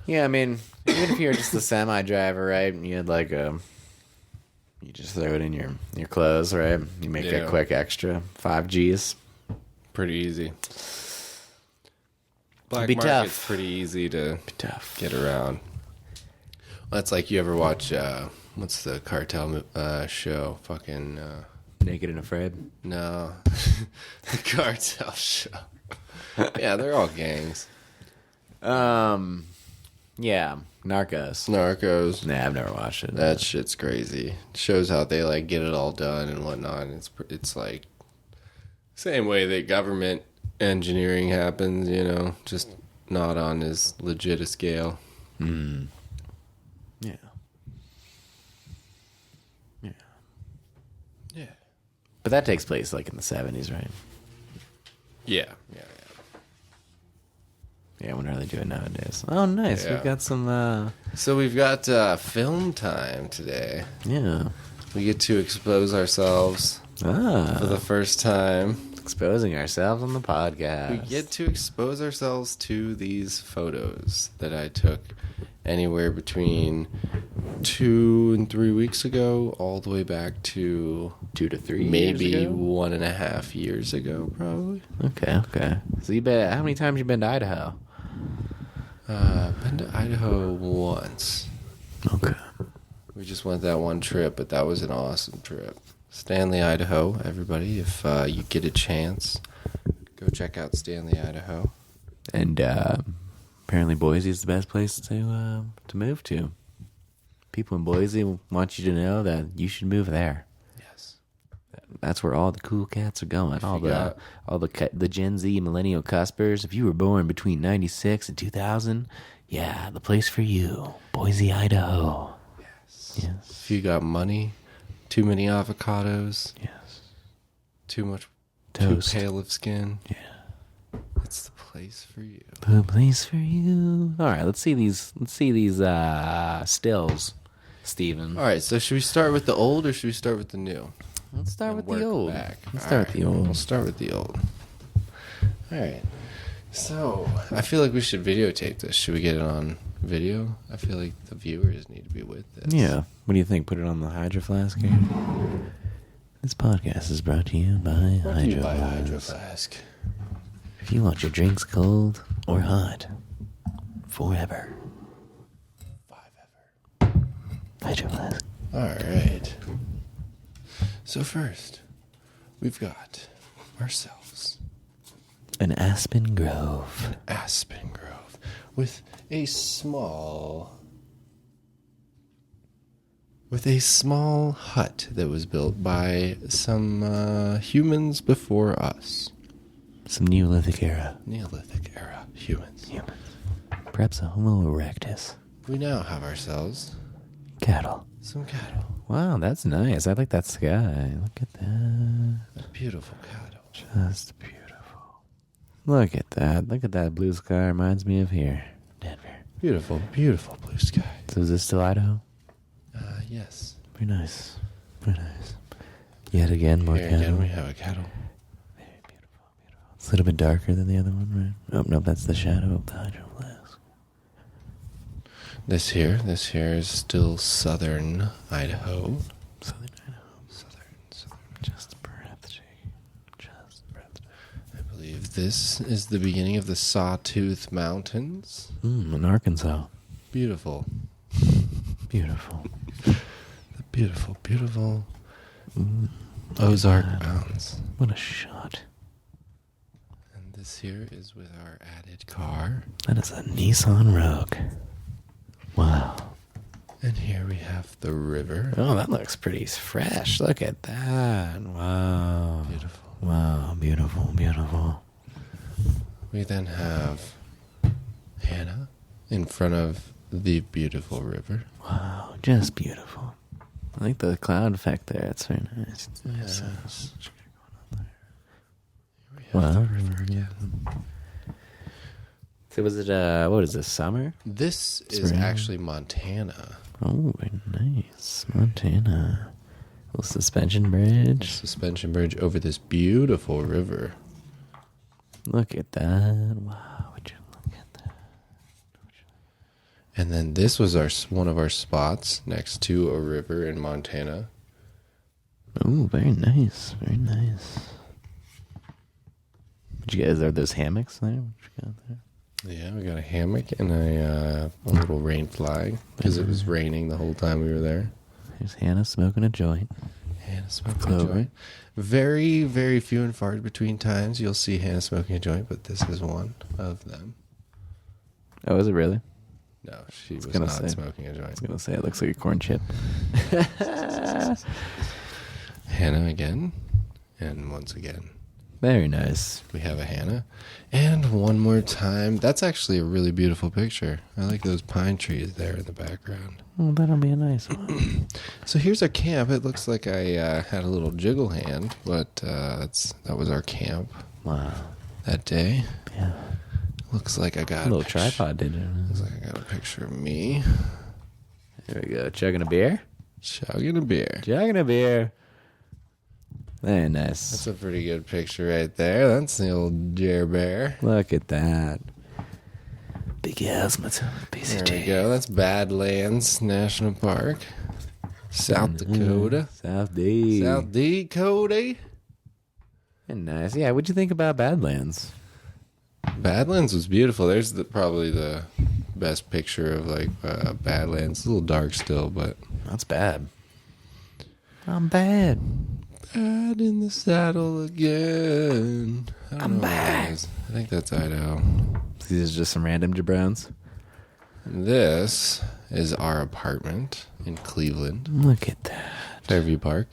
S1: Yeah, I mean, even if you're just a semi driver, right? And you had like you just throw it in your clothes, right? You make a quick extra 5 G's.
S2: Pretty easy. Black
S1: be
S2: market's
S1: tough.
S2: pretty easy to
S1: Tough.
S2: get around. That's like you ever watch what's the cartel show? Fucking
S1: Naked and Afraid.
S2: no, the cartel show. Yeah, they're all gangs.
S1: Yeah, Narcos.
S2: Narcos.
S1: Nah, I've never watched it.
S2: That shit's crazy. Shows how they like get it all done and whatnot. It's like same way that government engineering happens, you know, just not on as legit a scale.
S1: Yeah. Yeah.
S2: Yeah.
S1: But that takes place like in the 70s, right?
S2: Yeah. Yeah.
S1: Yeah, I wonder how they do it nowadays. Oh, nice.
S2: Yeah.
S1: We've got some,
S2: So we've got film time today.
S1: yeah.
S2: We get to expose ourselves for the first time.
S1: Exposing ourselves on the podcast.
S2: We get to expose ourselves to these photos that I took anywhere between 2 and 3 weeks ago, all the way back to
S1: 2 to 3
S2: maybe
S1: years ago?
S2: 1.5 years ago, probably.
S1: Okay. So how many times you been to Idaho?
S2: Been to Idaho once.
S1: Okay.
S2: We just went that one trip, but that was an awesome trip. Stanley, Idaho, everybody. If you get a chance, go check out Stanley, Idaho.
S1: And apparently Boise is the best place to move to. People in Boise want you to know that you should move there.
S2: Yes.
S1: That's where all the cool cats are going. All
S2: you
S1: the Gen Z millennial cuspers. If you were born between 96 and 2000, yeah, the place for you. Boise, Idaho. Yes.
S2: If you got money, too many avocados,
S1: Yes.
S2: too
S1: Toast.
S2: pale of skin,
S1: Yeah.
S2: it's the place for you.
S1: The place for you. All right, let's see these stills, Steven.
S2: All right, so should we start with the old or should we start with the new?
S1: Let's start
S2: And
S1: with the
S2: work
S1: old.
S2: back.
S1: Let's
S2: All
S1: start with
S2: right,
S1: the old.
S2: We'll start with the old. All right. So I feel like we should videotape this. Should we get it on video? I feel like the viewers need to be with this.
S1: Yeah. What do you think? Put it on the Hydro Flask here? This podcast is brought to you by
S2: Brought to you
S1: Hydro
S2: by
S1: Flask.
S2: Hydro Flask.
S1: If you want your drinks cold or hot, forever. Hydro Flask.
S2: All right. So first, we've got ourselves
S1: An Aspen Grove.
S2: Aspen Grove with a small hut that was built by some humans before us.
S1: Some Neolithic era.
S2: Neolithic era humans.
S1: Perhaps a Homo erectus.
S2: We now have ourselves
S1: Cattle.
S2: some cattle.
S1: Wow, that's nice. I like that sky. Look at that.
S2: A beautiful cattle.
S1: Just beautiful. Look at that. Look at that blue sky. Reminds me of here. Denver.
S2: Beautiful, beautiful blue sky.
S1: So is this still Idaho?
S2: Yes.
S1: Very nice. Very nice. Yet again, more
S2: Here
S1: cattle.
S2: again we have a cattle.
S1: Very beautiful, beautiful. It's a little bit darker than the other one, right? Oh, no, that's the shadow of the Hydro Flask.
S2: This here is still southern Idaho.
S1: Southern Idaho.
S2: Southern.
S1: Just breathtaking. Just breathtaking.
S2: I believe this is the beginning of the Sawtooth Mountains.
S1: In Arkansas.
S2: Beautiful.
S1: Beautiful.
S2: The beautiful Ozark Mountains.
S1: What a shot.
S2: And this here is with our added car.
S1: That is a Nissan Rogue. Wow.
S2: And here we have the river.
S1: Oh, that looks pretty fresh. Look at that. Wow.
S2: Beautiful.
S1: Wow. Beautiful. Beautiful.
S2: We then have Hannah in front of the beautiful river.
S1: Wow. Just beautiful.
S3: I like the cloud effect there. It's very nice.
S2: Yes.
S3: Wow. So was it, what is this, summer?
S2: This is
S3: Spring.
S2: actually Montana.
S3: Oh, very nice. Montana. Little suspension bridge.
S2: Suspension bridge over this beautiful river.
S3: Look at that. Wow, would you look at that?
S2: And then this was one of our spots next to a river in Montana.
S3: Oh, very nice. Very nice. What you guys, are those hammocks there? What you got there?
S2: Yeah, we got a hammock and a little rain flag because it was raining the whole time we were there.
S3: There's Hannah smoking a joint.
S2: Hannah smoking
S3: Clover.
S2: a joint. Very, very few and far between times you'll see Hannah smoking a joint, but this is one of them.
S3: Oh, is it really?
S2: No, she was
S3: gonna
S2: not
S3: say.
S2: smoking a
S3: I
S2: joint.
S3: was going to say it looks like a corn chip.
S2: Hannah again, and once again.
S3: Very nice.
S2: We have a Hannah. And one more time. That's actually a really beautiful picture. I like those pine trees there in the background.
S3: Oh, that'll be a nice one.
S2: So here's our camp. It looks like I had a little jiggle hand, but that was our camp
S3: Wow.
S2: that day.
S3: Yeah.
S2: Looks like I got
S3: A little
S2: picture-
S3: tripod, did it?
S2: Looks like I got a picture of me
S3: There we go. Chugging a beer?
S2: chugging a beer.
S3: Chugging a beer. Very nice.
S2: That's a pretty good picture right there. That's the old Jer Bear.
S3: Look at that. Big ass, my piece
S2: There
S3: of
S2: we
S3: cake.
S2: go. That's Badlands National Park. South Dakota.
S3: South D.
S2: South Dakota.
S3: Very nice. Yeah, what'd you think about Badlands?
S2: Badlands was beautiful. There's probably the best picture of like Badlands. It's a little dark still, but
S3: That's bad. I'm bad.
S2: bad in the saddle again. I don't
S3: I'm
S2: know what
S3: back.
S2: that is. I think that's Idaho.
S3: These are just some random jabrones.
S2: This is our apartment in Cleveland,
S3: Look at that.
S2: Fairview Park.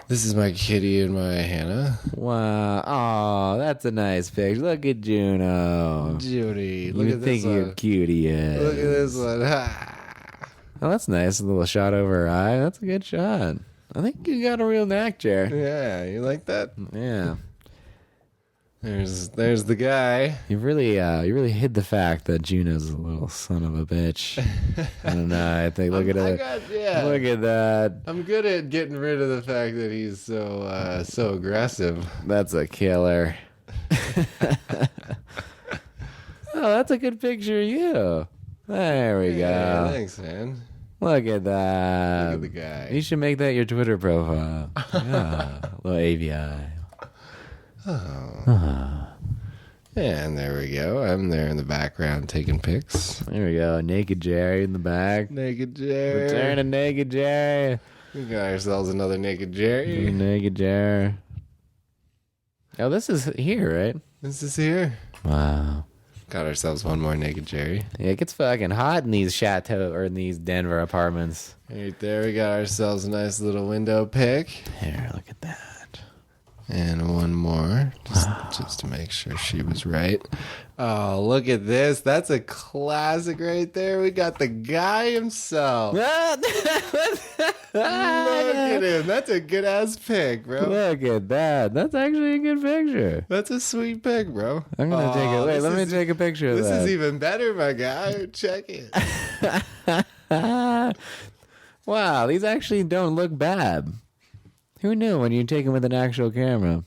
S2: This is my kitty and my Hannah.
S3: Wow. Oh, that's a nice picture. Look at Juno.
S2: Judy, look
S3: You
S2: at
S3: think
S2: this
S3: you're
S2: one.
S3: cutie is.
S2: Look at this one. Ha.
S3: Oh, that's nice. A little shot over her eye. That's a good shot. I think you got a real knack, Jer.
S2: Yeah, you like that?
S3: Yeah.
S2: There's the guy.
S3: You really hid the fact that Juno's a little son of a bitch. I don't know. I think look at it. Look at that.
S2: I'm good at getting rid of the fact that he's so aggressive.
S3: That's a killer. Oh, that's a good picture of you. There we
S2: Yeah,
S3: go.
S2: thanks, man.
S3: Look at that.
S2: Look at the guy.
S3: You should make that your Twitter profile. Yeah, little AVI.
S2: And there we go. I'm there in the background taking pics.
S3: There we go. Naked Jerry in the back.
S2: Naked Jerry.
S3: Return to Naked Jerry.
S2: We got ourselves another Naked Jerry.
S3: Naked Jerry. Oh, this is here, right?
S2: This is here.
S3: Wow.
S2: Got ourselves one more Naked Jerry.
S3: Yeah, it gets fucking hot in these chateau or in these Denver apartments.
S2: Right there, we got ourselves a nice little window pic.
S3: Here, look at that.
S2: And one more, just to make sure she was right. Oh, look at this. That's a classic right there. We got the guy himself. Look at him. That's a good-ass pic, bro.
S3: Look at that. That's actually a good picture.
S2: That's a sweet pic, bro.
S3: I'm going to take it. Wait, let me take a picture of
S2: This
S3: that.
S2: is even better, my guy. Check it.
S3: Wow, these actually don't look bad. Who knew when you take them with an actual camera?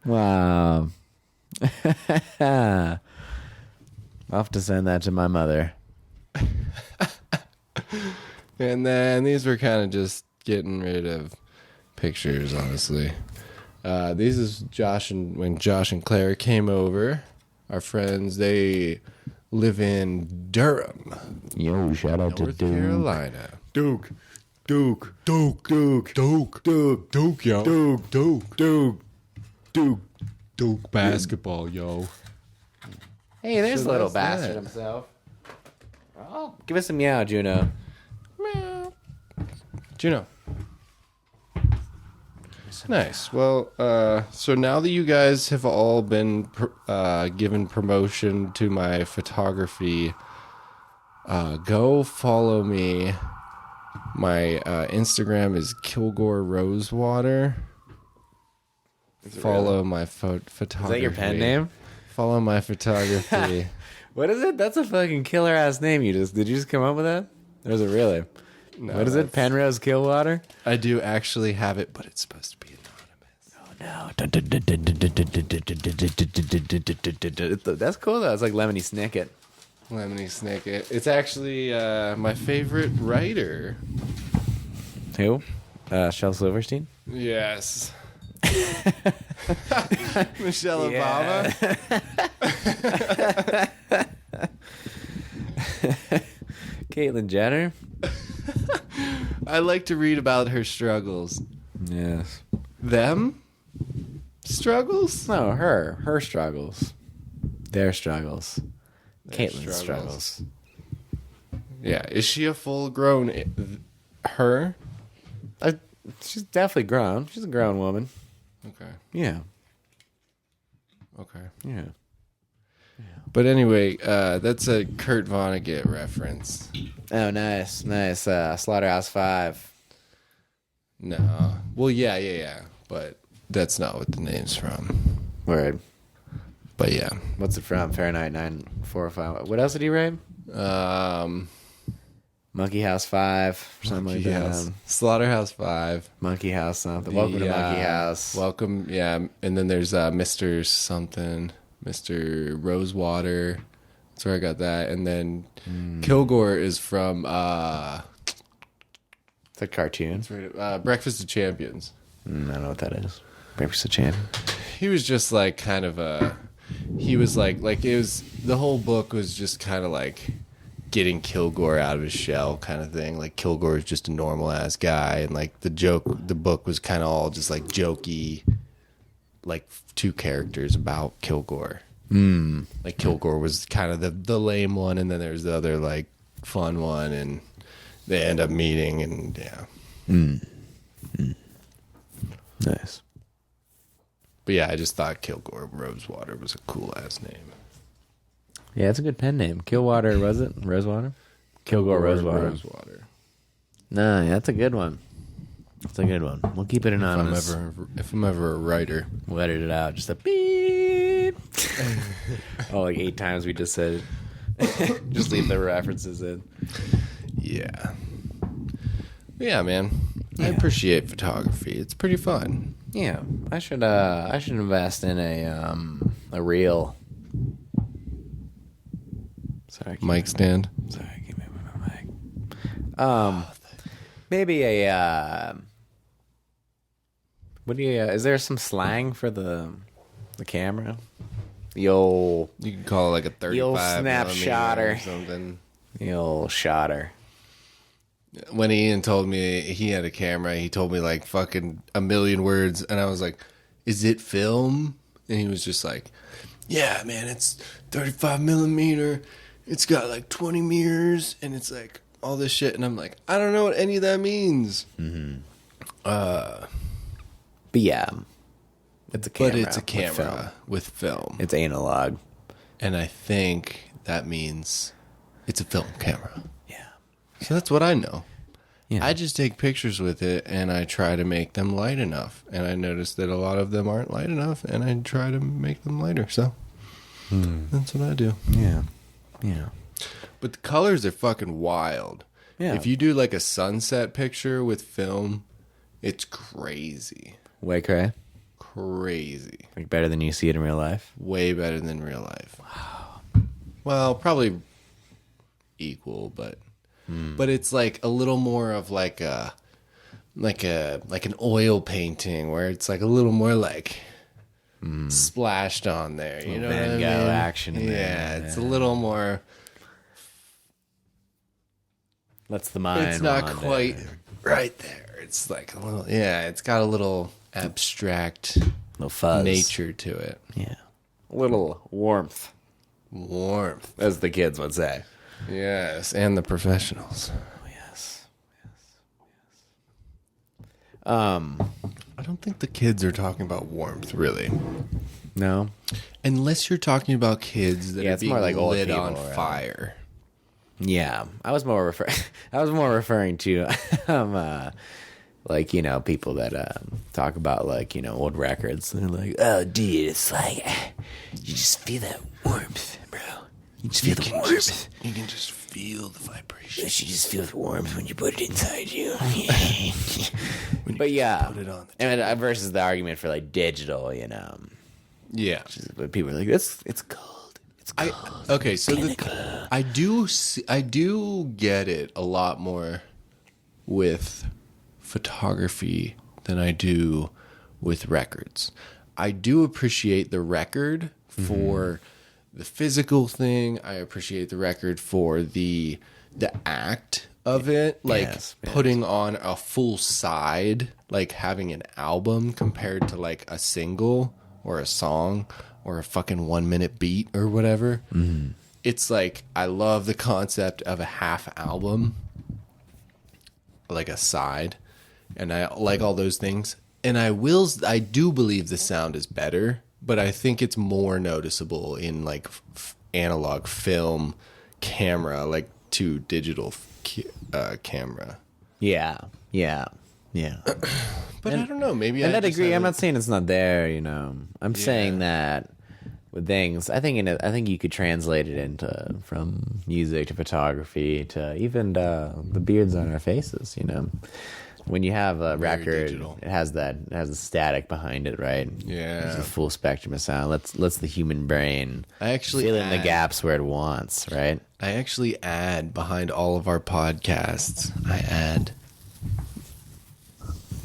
S3: Wow. I'll have to send that to my mother.
S2: And then these were kind of just getting rid of pictures, honestly. These is when Josh and Claire came over. Our friends, they live in Durham,
S3: Yo, shout out to
S2: North
S3: Duke.
S2: Carolina.
S1: Duke,
S2: Duke basketball, yo.
S3: Hey, there's
S2: So
S3: a little
S2: that's
S3: bastard
S2: that.
S3: himself. Oh, give us a meow, Juno.
S2: Juno. Nice. Well, so now that you guys have all been given promotion to my photography, go follow me My Instagram is Kilgore Rosewater. Follow my photography.
S1: Is that your pen name?
S2: Follow my photography.
S1: What is it? That's a fucking killer ass name. Did you just come up with that? Or is it really?
S2: No,
S1: What is it? Penrose Killwater?
S2: I do actually have it, but it's supposed to be anonymous.
S1: Oh no. That's cool though. It's like Lemony Snicket.
S2: Lemony Snicket. It's actually my favorite writer.
S1: Who? Shel Silverstein?
S2: Yes. Michelle Obama.
S1: Caitlyn Jenner?
S2: I like to read about her struggles.
S1: Yes.
S2: Them? Struggles?
S1: No, her struggles. Their struggles. Caitlyn's
S2: struggles.
S1: struggles.
S2: Yeah. Is she a full grown her?
S1: She's definitely grown. She's a grown woman.
S2: Okay.
S1: Yeah.
S2: Okay.
S1: Yeah.
S2: But anyway, that's a Kurt Vonnegut reference.
S1: Oh, nice. Nice. Slaughterhouse-5.
S2: No. Well, yeah. But that's not what the name's from.
S1: Word.
S2: But yeah.
S1: What's it from? Fahrenheit 9/405. What else did he write? Monkey House 5. Something like that.
S2: Slaughterhouse 5.
S1: Monkey House something. Welcome to Monkey House.
S2: Welcome, yeah. And then there's Mr. something. Mr. Rosewater. That's where I got that. And then Kilgore is from
S1: It's a cartoon.
S2: Breakfast of Champions.
S1: I don't know what that is. Breakfast of Champions.
S2: He was just like kind of he was like it was, the whole book was just kind of like getting Kilgore out of his shell kind of thing. Like Kilgore is just a normal ass guy, and like the book was kind of all just like jokey, like two characters about Kilgore. Like Kilgore was kind of the lame one, and then there's the other like fun one, and they end up meeting, and yeah.
S1: Nice.
S2: But yeah, I just thought Kilgore Rosewater was a cool ass name.
S1: Yeah, it's a good pen name. Killwater, was it? Rosewater? Kilgore Rosewater. No, yeah, that's a good one. That's a good one. We'll keep it anonymous.
S2: If I'm ever a writer.
S1: We'll edit it out. Just a beep. Oh, like 8 times we just said it. Just leave the references in.
S2: Yeah. Yeah, man. I
S1: Yeah.
S2: appreciate photography. It's pretty fun.
S1: Yeah, I should invest in a reel. Sorry,
S2: Mic stand.
S1: Sorry, give me my mic. Maybe a what do you? Is there some slang for the camera? The old
S2: You can call it like a 35
S1: snapshotter.
S2: millimeter or something.
S1: the old shotter.
S2: When Ian told me he had a camera, he told me like fucking a million words, and I was like, "Is it film?" And he was just like, "Yeah, man, it's 35 millimeter. It's got like 20 mirrors, and it's like all this shit." And I'm like, "I don't know what any of that means."
S1: Mm-hmm. But yeah, it's a camera.
S2: But it's a
S1: with
S2: camera
S1: film.
S2: with film.
S1: It's analog.
S2: And I think that means it's a film camera.
S1: Yeah.
S2: So that's what I know.
S1: Yeah.
S2: I just take pictures with it, and I try to make them light enough. And I noticed that a lot of them aren't light enough, and I try to make them lighter. So that's what I do.
S1: Yeah. Yeah.
S2: But the colors are fucking wild.
S1: Yeah.
S2: If you do like a sunset picture with film, it's crazy.
S1: Way cray.
S2: Crazy.
S1: Like better than you see it in real life.
S2: Way better than real life. Wow. Well, probably equal, but it's like a little more of like an oil painting where it's like a little more like splashed on there. You know
S1: Van
S2: what I
S1: Gogh
S2: mean?
S1: action in there.
S2: Yeah, it's a little more.
S1: Let's the mind.
S2: It's not
S1: wander.
S2: quite right there. It's like a little. Yeah, it's got a little abstract
S1: little fuzz.
S2: nature to it.
S1: Yeah. A little warmth,
S2: Warmth.
S1: as the kids would say.
S2: Yes, and the professionals.
S1: Oh, yes.
S2: I don't think the kids are talking about warmth, really.
S1: No.
S2: Unless you're talking about kids that
S1: Yeah,
S2: are
S1: it's
S2: being
S1: more like old
S2: lit
S1: people,
S2: on
S1: right?
S2: fire.
S1: Yeah, I was more I was more referring to like, you know, people that talk about, like, you know, old records. They're like, oh, dude, it's like you just feel that warmth, bro. You just feel the warmth.
S2: You can just feel the vibration.
S1: You just feel the warmth when you put it inside you. But yeah,
S2: put it on
S1: and versus the argument for like digital, you know.
S2: Yeah.
S1: But people are like, it's cold. It's cold.
S2: Okay, so I do get it a lot more with photography than I do with records. I do appreciate the record for the physical thing. I appreciate the record for the act of it, like
S1: Yes.
S2: putting on a full side, like having an album compared to like a single or a song or a fucking 1 minute beat or whatever. It's like, I love the concept of a half album, like a side, and I like all those things. And I do believe the sound is better, but I think it's more noticeable in like analog film camera, like to digital camera.
S1: Yeah.
S2: But I don't know, maybe
S1: And
S2: I
S1: I
S2: just
S1: agree. I'm
S2: haven't-
S1: not saying it's not there. You know, I'm saying that with things, I think you could translate it into from music to photography to even the beards on our faces. You know, when you have a record,
S2: digital.
S1: it has a static behind it, right?
S2: Yeah.
S1: It's a full spectrum of sound. Lets the human brain
S2: I actually
S1: fill in the
S2: add-
S1: gaps where it wants, right?
S2: I actually add behind all of our podcasts, I add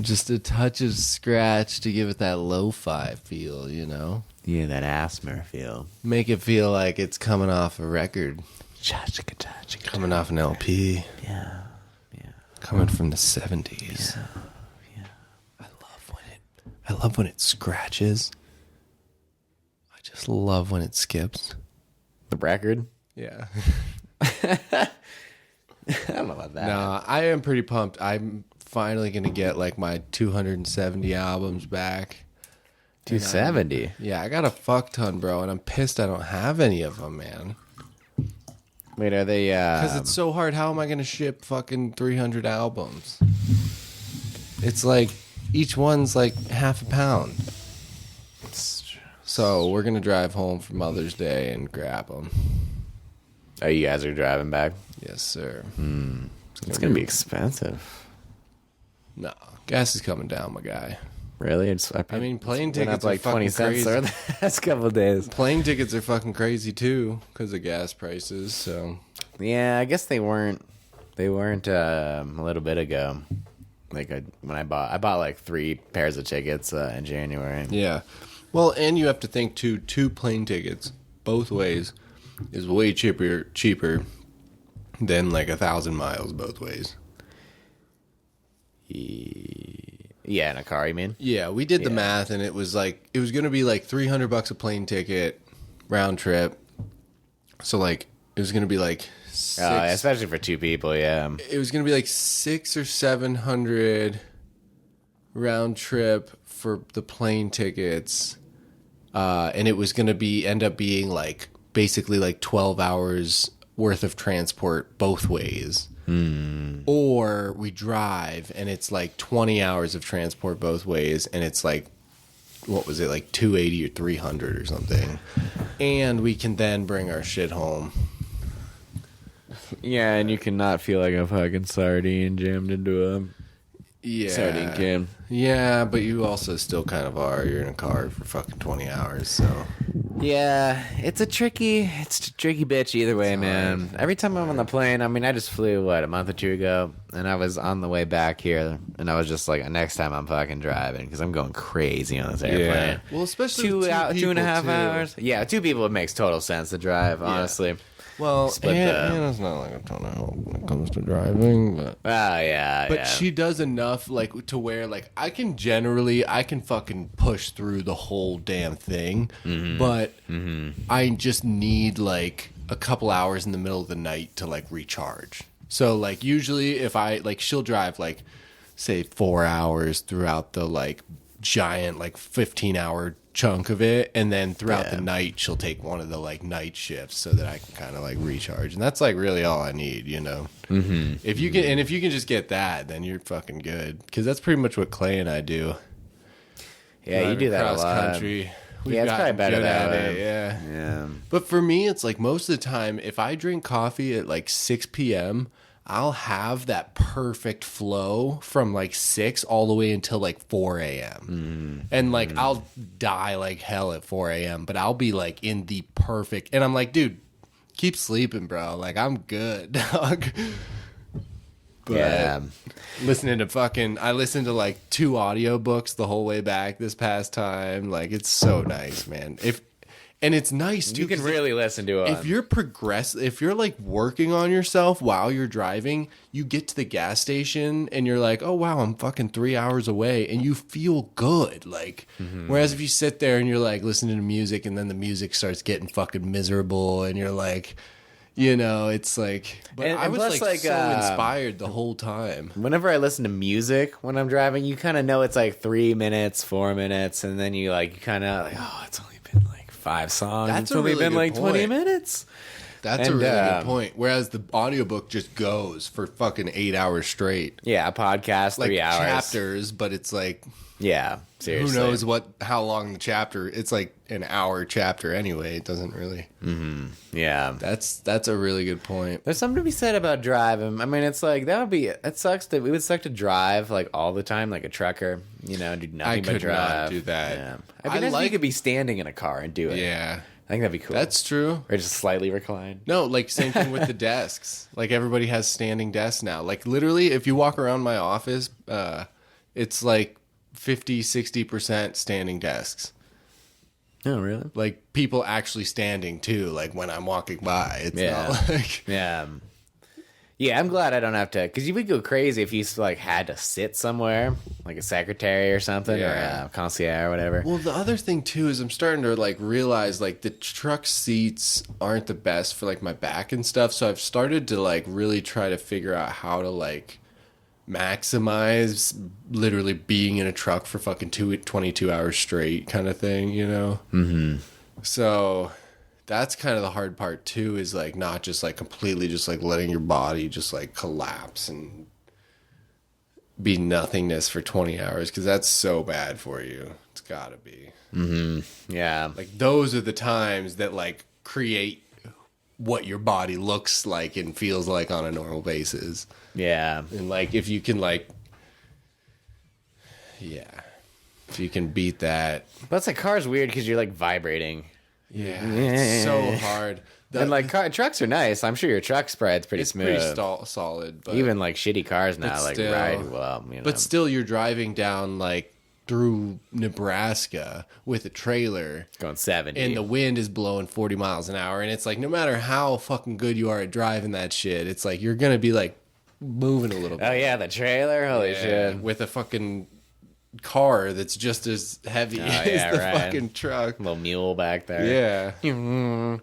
S2: just a touch of scratch to give it that lo-fi feel, you know?
S1: Yeah, that asthma feel.
S2: Make it feel like it's coming off a record, coming off an LP,
S1: Yeah.
S2: coming from the 70s.
S1: Yeah.
S2: I love when it scratches. I just love when it skips.
S1: The record.
S2: Yeah.
S1: I don't know about that.
S2: Nah, I am pretty pumped. I'm finally going to get like my 270 albums back.
S1: 270.
S2: Yeah, I got a fuck ton, bro, and I'm pissed I don't have any of them, man.
S1: Wait, are they?
S2: Because it's so hard. How am I going to ship fucking 300 albums? It's like each one's like half a pound. So we're going to drive home for Mother's Day and grab them.
S1: Oh, you guys are driving back?
S2: Yes, sir.
S1: It's gonna be expensive.
S2: No, gas is coming down, my guy.
S1: Really?
S2: I mean, plane
S1: went
S2: tickets
S1: up like
S2: are
S1: 20
S2: fucking
S1: cents
S2: crazy.
S1: over the last couple of days.
S2: Plane tickets are fucking crazy too because of gas prices. So
S1: Yeah, I guess they weren't. They weren't a little bit ago. Like when I bought like 3 pairs of tickets in January.
S2: yeah, well, and you have to think too. 2 plane tickets both ways is way cheaper than like 1,000 miles both ways.
S1: Yeah, in a car, you mean?
S2: Yeah, we did the math, and it was going to be like $300 a plane ticket round trip. So like it was going to be like
S1: Especially for 2 people, yeah.
S2: it was going to be like 600 or 700 round trip for the plane tickets, and it was going to end up being like basically like 12 hours worth of transport both ways. Or we drive and it's like 20 hours of transport both ways, and it's like, what was it, like 280 or 300 or something, and we can then bring our shit home.
S1: Yeah, and you cannot feel like a fucking sardine jammed into a
S2: Yeah.
S1: sardine can.
S2: Yeah, but you also still kind of are. You're in a car for fucking 20 hours, so.
S1: Yeah, it's a tricky bitch either way, man. Every time I'm on the plane, I mean, I just flew, a month or 2 ago, and I was on the way back here, and I was just like, next time I'm fucking driving, because I'm going crazy on this airplane.
S2: Well, especially
S1: 2.5
S2: too.
S1: hours. Yeah, 2 people, it makes total sense to drive, honestly.
S2: Well,
S1: Split
S2: Anna's not like a ton of help when it comes to driving, but
S1: Yeah.
S2: but she does enough like to where like I can fucking push through the whole damn thing, but I just need like a couple hours in the middle of the night to like recharge. So like usually if I like she'll drive like say 4 hours throughout the like giant like 15-hour chunk of it, and then throughout the night she'll take one of the like night shifts so that I can kind of like recharge, and that's like really all I need, you know. If you can just get that, then you're fucking good, because that's pretty much what Clay and I do.
S1: Yeah, you do that a lot.
S2: Country.
S1: Yeah, it's probably better that way.
S2: Yeah. But for me, it's like most of the time, if I drink coffee at like 6 p.m., I'll have that perfect flow from like 6 all the way until like 4 a.m. And like I'll die like hell at 4 a.m., but I'll be like in the perfect. And I'm like, dude, keep sleeping, bro. Like, I'm good, dog. But
S1: Yeah.
S2: I listened to like 2 audiobooks the whole way back this past time. Like, it's so nice, man. And it's nice too.
S1: You can really listen to it.
S2: If you're like working on yourself while you're driving, you get to the gas station and you're like, oh wow, I'm fucking 3 hours away, and you feel good. Like, whereas if you sit there and you're like listening to music and then the music starts getting fucking miserable and you're like, you know, it's like, but
S1: And
S2: I was
S1: plus,
S2: like so inspired the whole time.
S1: Whenever I listen to music when I'm driving, you kind of know it's like 3 minutes, 4 minutes, and then you kind of like, oh, it's only been like 5 songs.
S2: That's
S1: it's only
S2: really
S1: been
S2: good
S1: like 20
S2: point.
S1: minutes.
S2: That's a really good point. Whereas the audiobook just goes for fucking 8 hours straight.
S1: Yeah, a podcast,
S2: Like
S1: 3 hours.
S2: chapters, but it's like,
S1: Yeah, seriously.
S2: who knows how long the chapter. It's like an hour chapter anyway. It doesn't really.
S1: Yeah.
S2: That's a really good point.
S1: There's something to be said about driving. I mean, it's like, it would suck to drive like all the time, like a trucker, you know, do nothing
S2: I
S1: but
S2: could
S1: drive.
S2: not do that.
S1: Yeah. It'd be nice if you could be standing in a car and do it.
S2: Yeah,
S1: I think that'd be cool.
S2: that's true.
S1: Or just slightly reclined.
S2: No, like same thing with the desks. Like everybody has standing desks now. Like literally, if you walk around my office, it's like 50-60% standing desks.
S1: Oh, really?
S2: Like people actually standing too. Like when I'm walking by, it's
S1: Yeah.
S2: not like
S1: Yeah. Yeah, I'm glad I don't have to, because you would go crazy if you like had to sit somewhere, like a secretary or something,
S2: Yeah.
S1: or a concierge or whatever.
S2: Well, the other thing too is I'm starting to like realize like the truck seats aren't the best for like my back and stuff. So I've started to like really try to figure out how to like maximize literally being in a truck for fucking 22 hours straight kind of thing, you know? Mm-hmm. So that's kind of the hard part too, is like not just like completely just like letting your body just like collapse and be nothingness for 20 hours, because that's so bad for you. It's gotta be.
S1: Yeah.
S2: Like those are the times that like create what your body looks like and feels like on a normal basis.
S1: Yeah.
S2: And like if you can like, if you can beat that,
S1: But it's like car's weird because you're like vibrating.
S2: it's so hard.
S1: And like trucks are nice. I'm sure your truck spread's pretty
S2: It's
S1: smooth.
S2: pretty solid, but
S1: Even like shitty cars now,
S2: but
S1: like
S2: still-
S1: ride well. You know?
S2: but still you're driving down like through Nebraska with a trailer.
S1: going 70.
S2: And the wind is blowing 40 miles an hour. And it's like, no matter how fucking good you are at driving that shit, it's like, you're going to be like moving a little bit.
S1: Oh yeah, the trailer. Holy shit!
S2: With a fucking car that's just as heavy as
S1: yeah,
S2: the
S1: right.
S2: fucking truck.
S1: Little mule back there.
S2: Yeah.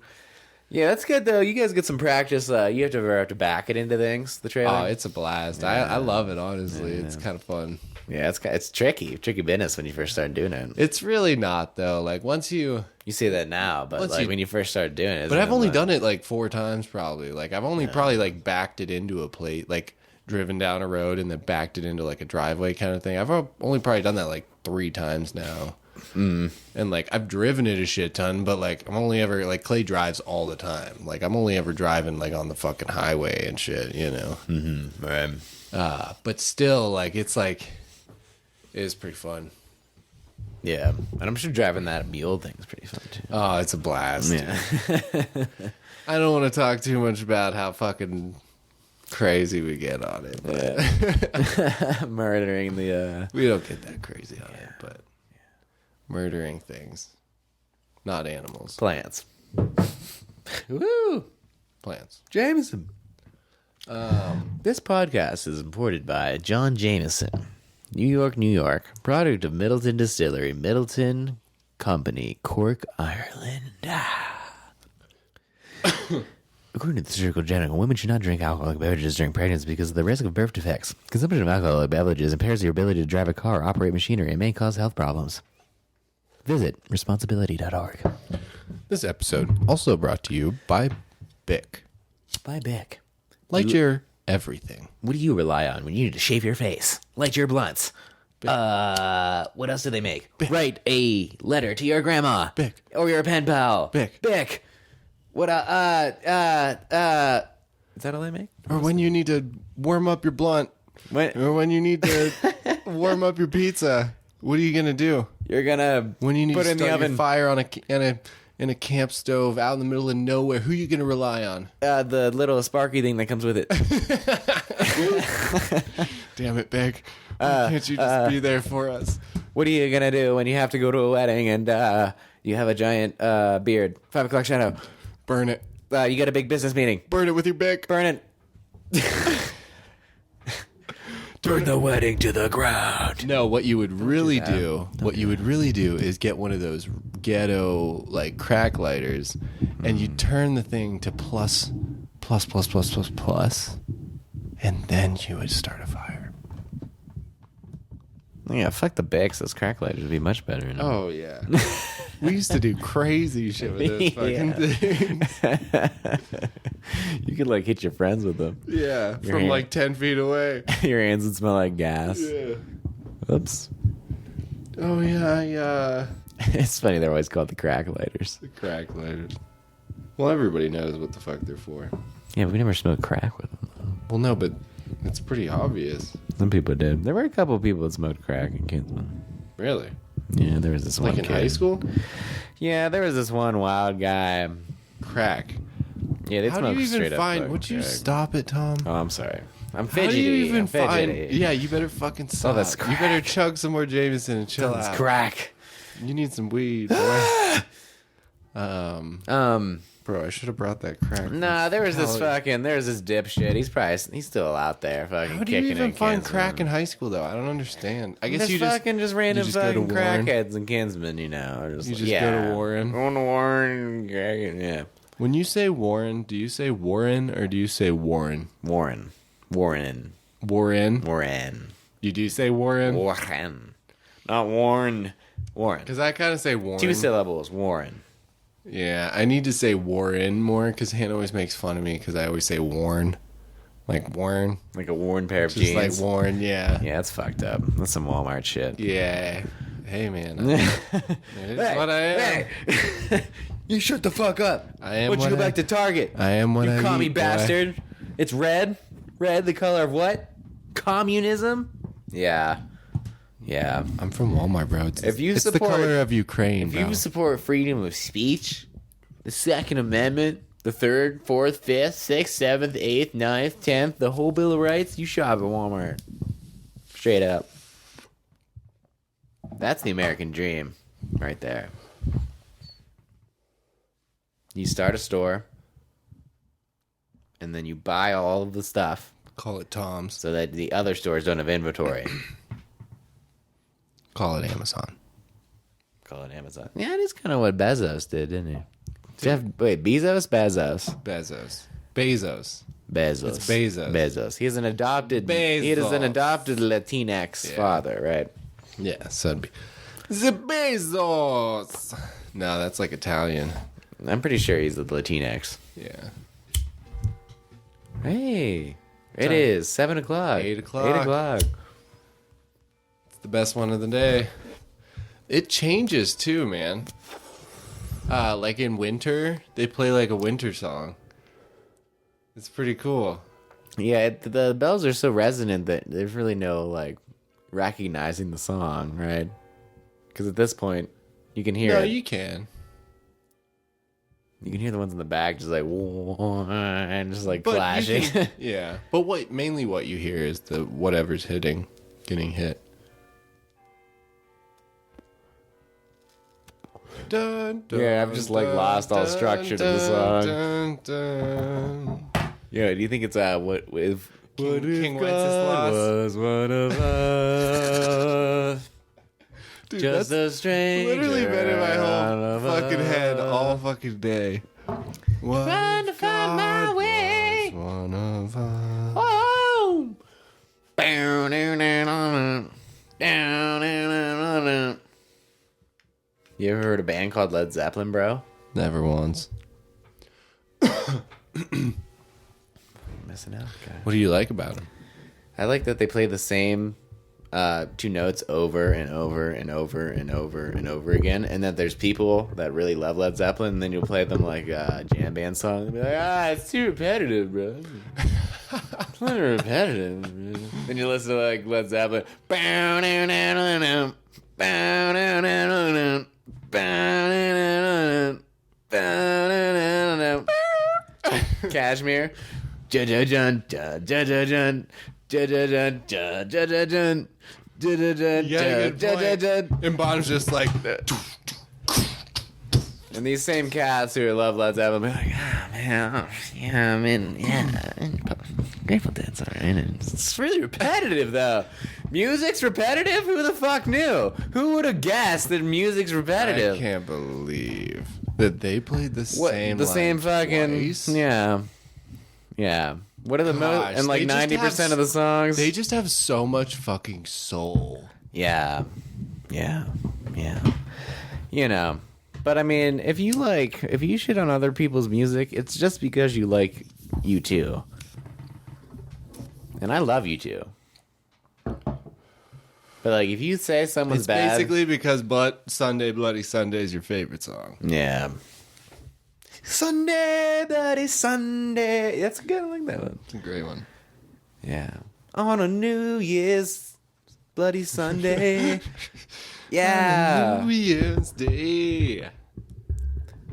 S1: Yeah, that's good though. You guys get some practice. You have to back it into things. The trailer.
S2: Oh, it's a blast. I love it, honestly. It's kind of fun.
S1: Yeah, it's tricky business when you first start doing it.
S2: It's really not, though. Like, once you...
S1: You say that now, but
S2: Once
S1: like
S2: you-
S1: when you first started doing it.
S2: But I've only done it, like, 4 times, probably. Like, I've only probably, like, backed it into a plate. Like, driven down a road and then backed it into, like, a driveway kind of thing. I've only probably done that, like, 3 times now. And, like, I've driven it a shit ton, but, like, I'm only ever... Like, Clay drives all the time. Like, I'm only ever driving, like, on the fucking highway and shit, you know?
S1: Right.
S2: But still, like, it's, like... It is pretty fun.
S1: Yeah, and I'm sure driving that mule thing is pretty fun too.
S2: Oh, it's a blast.
S1: Yeah.
S2: I don't want to talk too much about how fucking crazy we get on it. But
S1: Murdering the.
S2: we don't get that crazy on it, but murdering things. Not animals.
S1: Plants. Woo!
S2: Plants.
S1: Jameson. This podcast is imported by John Jameson, New York, New York. Product of Middleton Distillery, Middleton Company, Cork, Ireland. According to the Surgical General, women should not drink alcoholic beverages during pregnancy because of the risk of birth defects. Consumption of alcoholic beverages impairs your ability to drive a car or operate machinery and may cause health problems.
S3: Visit responsibility.org.
S2: This episode also brought to you by Bic.
S3: Bye, Bic.
S2: Light your everything.
S3: What do you rely on when you need to shave your face? Light your blunts. What else do they make?
S2: Bic.
S3: Write a letter to your grandma.
S2: Bic.
S3: Or your pen pal.
S2: Bic.
S3: Bic. What, is that all they make?
S2: Or when you need to warm up your blunt.
S3: What?
S2: Or when you need to warm up your pizza. What are you gonna do?
S3: You're gonna
S2: When you need
S3: put
S2: to
S3: in the
S2: start
S3: oven.
S2: your fire on in a camp stove out in the middle of nowhere, who are you gonna rely on?
S3: The little sparky thing that comes with it.
S2: Damn it, Bic. Why can't you just be there for us?
S3: What are you gonna do when you have to go to a wedding and you have a giant beard? 5 o'clock shadow.
S2: Burn it.
S3: You got a big business meeting.
S2: Burn it with your Bic.
S3: Burn it. Burn the wedding to the ground.
S2: No, what you would really do, is get one of those ghetto like crack lighters, and you turn the thing to plus, and then you would start a fire.
S3: Yeah, fuck the Bics. Those crack lighters would be much better.
S2: Oh yeah, we used to do crazy shit with those fucking things.
S3: You could like hit your friends with them.
S2: Yeah,
S3: Your
S2: from
S3: hand.
S2: like 10 feet away.
S3: Your hands would smell like gas.
S2: Yeah.
S3: Oops.
S2: Oh yeah.
S3: It's funny they're always called the crack lighters.
S2: The crack lighters. Well, everybody knows what the fuck they're for.
S3: Yeah, but we never smoked crack with them.
S2: Well, no, but it's pretty obvious.
S3: Some people did. There were a couple people that smoked crack in Kinsman.
S2: Really?
S3: Yeah, there was this one
S2: Like in
S3: kid.
S2: high school?
S3: Yeah, there was this one wild guy.
S2: Crack.
S3: Yeah, they
S2: How do
S3: smoked
S2: you
S3: straight
S2: even
S3: up
S2: find?
S3: fucking
S2: Would you
S3: crack.
S2: stop it, Tom?
S3: Oh, I'm sorry. I'm
S2: How
S3: fidgety.
S2: do you even
S3: I'm fidgety.
S2: find? Yeah, you better fucking stop.
S3: that's
S2: You better chug some more Jameson and chill
S3: It's
S2: out.
S3: crack.
S2: You need some weed, boy.
S3: Um,
S2: Bro, I should have brought that crack.
S3: nah, there was this
S2: Cali-
S3: dipshit. He's still out there fucking
S2: How do you
S3: kicking
S2: even
S3: it.
S2: find
S3: Kinsman.
S2: crack in high school, though? I don't understand. I guess
S3: There's
S2: you just
S3: fucking just random
S2: you just go to
S3: fucking
S2: Warren.
S3: crackheads and Kinsmen, you know. Or
S2: You
S3: like,
S2: just
S3: yeah.
S2: go to Warren.
S3: Going to Warren. Yeah.
S2: When you say Warren, do you say Warren or do you say Warren?
S3: Warren.
S2: Warren.
S3: Warren.
S2: You do say Warren?
S3: Warren. Not Warren. Warren.
S2: Because I kind of say Warren.
S3: 2 syllables. Warren.
S2: Yeah, I need to say Warren more because Hannah always makes fun of me because I always say Warren. Like Warren.
S3: Like a worn pair of
S2: Just
S3: jeans.
S2: like Warren, yeah.
S3: Yeah, that's fucked up. That's some Walmart shit.
S2: Yeah. Hey, man. It is what I am.
S3: Hey. You shut the fuck up.
S2: I am
S3: Why don't you
S2: what
S3: go
S2: I-
S3: back to Target?
S2: I am what
S3: you
S2: I
S3: commie
S2: eat, boy.
S3: bastard. It's red. Red, the color of what? Communism? Yeah. Yeah.
S2: I'm from Walmart, bro. It's,
S3: If you
S2: it's the
S3: support-
S2: color of Ukraine,
S3: If
S2: bro.
S3: you support freedom of speech, the Second Amendment, the 3rd, 4th, 5th, 6th, 7th, 8th, 9th, 10th, the whole Bill of Rights, you shop at Walmart. Straight up. That's the American dream right there. You start a store, and then you buy all of the stuff
S2: Call it Tom's.
S3: so that the other stores don't have inventory.
S2: Call it Amazon.
S3: Call it Amazon. Yeah, it is kind of what Bezos did, didn't he? Bezos? Bezos.
S2: Bezos.
S3: Bezos.
S2: It's Bezos.
S3: Bezos. He is an adopted. He is an
S2: Bezos.
S3: adopted Latinx father, right?
S2: Yeah, so it'd be the Bezos. No, that's like Italian.
S3: I'm pretty sure he's the Latinx.
S2: Yeah.
S3: Hey, it
S2: Time.
S3: is 7 o'clock.
S2: 8 o'clock.
S3: 8 o'clock.
S2: It's the best one of the day. It changes too, man. Like in winter, they play like a winter song. It's pretty cool.
S3: Yeah, the bells are so resonant that there's really no like recognizing the song, right? Because at this point, you can hear
S2: No,
S3: it.
S2: you can.
S3: You can hear the ones in the back just like and just like
S2: But you
S3: clashing.
S2: can- yeah. But what you hear is the whatever's getting hit. Dun, dun,
S3: Yeah, I've just, like, lost all structure to the song.
S2: Dun, dun.
S3: Yeah, do you think it's what if
S2: King
S3: God
S2: Wenceslas?
S3: was one of us?
S2: Dude,
S3: Just
S2: that's
S3: a stranger.
S2: literally been in my
S3: out
S2: whole
S3: of
S2: fucking head
S3: us.
S2: all fucking day.
S3: Trying to find my way.
S2: One of us.
S3: Oh. Down, down, down, down, down, down, down, down. Yeah,
S1: You ever heard a band called Led Zeppelin, bro?
S2: Never once.
S1: Missing out, guy.
S2: What do you like about them?
S1: I like that they play the same 2 notes over and over and over and over and over again, and that there's people that really love Led Zeppelin, and then you'll play them like a jam band song, and be like, it's too repetitive, bro. It's not repetitive. Bro. Then you listen to like Led Zeppelin. Cashmere. Jun jun jun jun jun.
S2: And Bonham's just like,
S1: and these same cats who love Led Zeppelin be like, Grateful Dead's alright. It's really repetitive though. Music's repetitive? Who the fuck knew? Who would have guessed that music's repetitive?
S2: I can't believe that they played the same.
S1: Same fucking
S2: twice?
S1: Yeah. What are the most? And like 90% of the songs.
S2: They just have so much fucking soul.
S1: Yeah. You know, but I mean, if you shit on other people's music, it's just because you like U2. And I love U2. But like, if you say someone's
S2: It's
S1: bad,
S2: basically because Bloody Sunday is your favorite song.
S1: yeah. Sunday, Bloody Sunday. That's good. I like that one.
S2: It's a great one.
S1: Yeah. On a New Year's Bloody Sunday. Yeah.
S2: New Year's Day.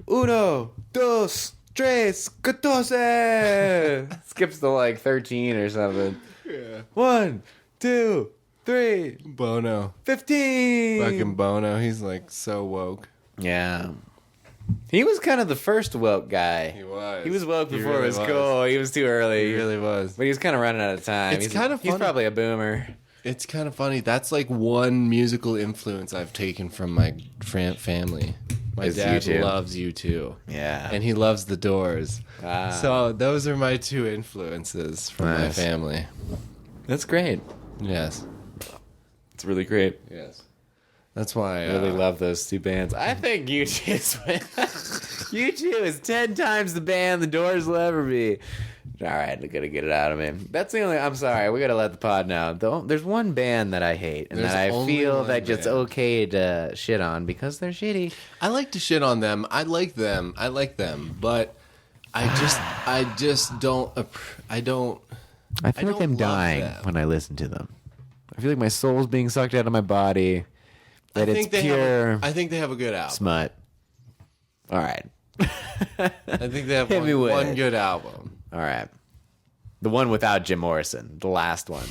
S1: Uno, dos, tres, catorce. Skips to like 13 or something.
S2: Yeah.
S1: 1, 2, 3,
S2: Bono.
S1: 15.
S2: Fucking Bono. He's like so woke.
S1: Yeah. He was kind of the first woke guy.
S2: He was.
S1: He was woke
S2: He
S1: before
S2: really
S1: it was
S2: was.
S1: cool. He was too early.
S2: He really was.
S1: But he was kind of running out of time.
S2: It's kind of
S1: He's
S2: funny.
S1: probably a boomer.
S2: It's kind of funny. That's like one musical influence I've taken from my family. My
S1: Is
S2: dad
S1: U2.
S2: loves U2.
S1: Yeah.
S2: And he loves the Doors.
S1: Ah.
S2: So those are my 2 influences from my
S1: Nice.
S2: family.
S1: That's great.
S2: Yes.
S1: It's really great.
S2: Yes. That's why
S1: I really love those 2 bands. I think U2 is 10 times the band the Doors will ever be. All right, I gotta get it out of me. That's the only. I'm sorry, we gotta let the pod know. There's one band that I hate, and
S2: There's
S1: that I
S2: only
S1: feel
S2: one
S1: that it's
S2: band.
S1: okay to shit on because they're shitty.
S2: I like to shit on them. I like them. But I just don't. I don't.
S1: I feel like
S2: don't
S1: I'm
S2: love
S1: dying
S2: them.
S1: when I listen to them. I feel like my soul's being sucked out of my body. That it's pure
S2: I think they have a good album.
S1: smut. All right.
S2: I think they have
S1: Hit me with
S2: one
S1: it.
S2: good album.
S1: All right. The one without Jim Morrison. The last one.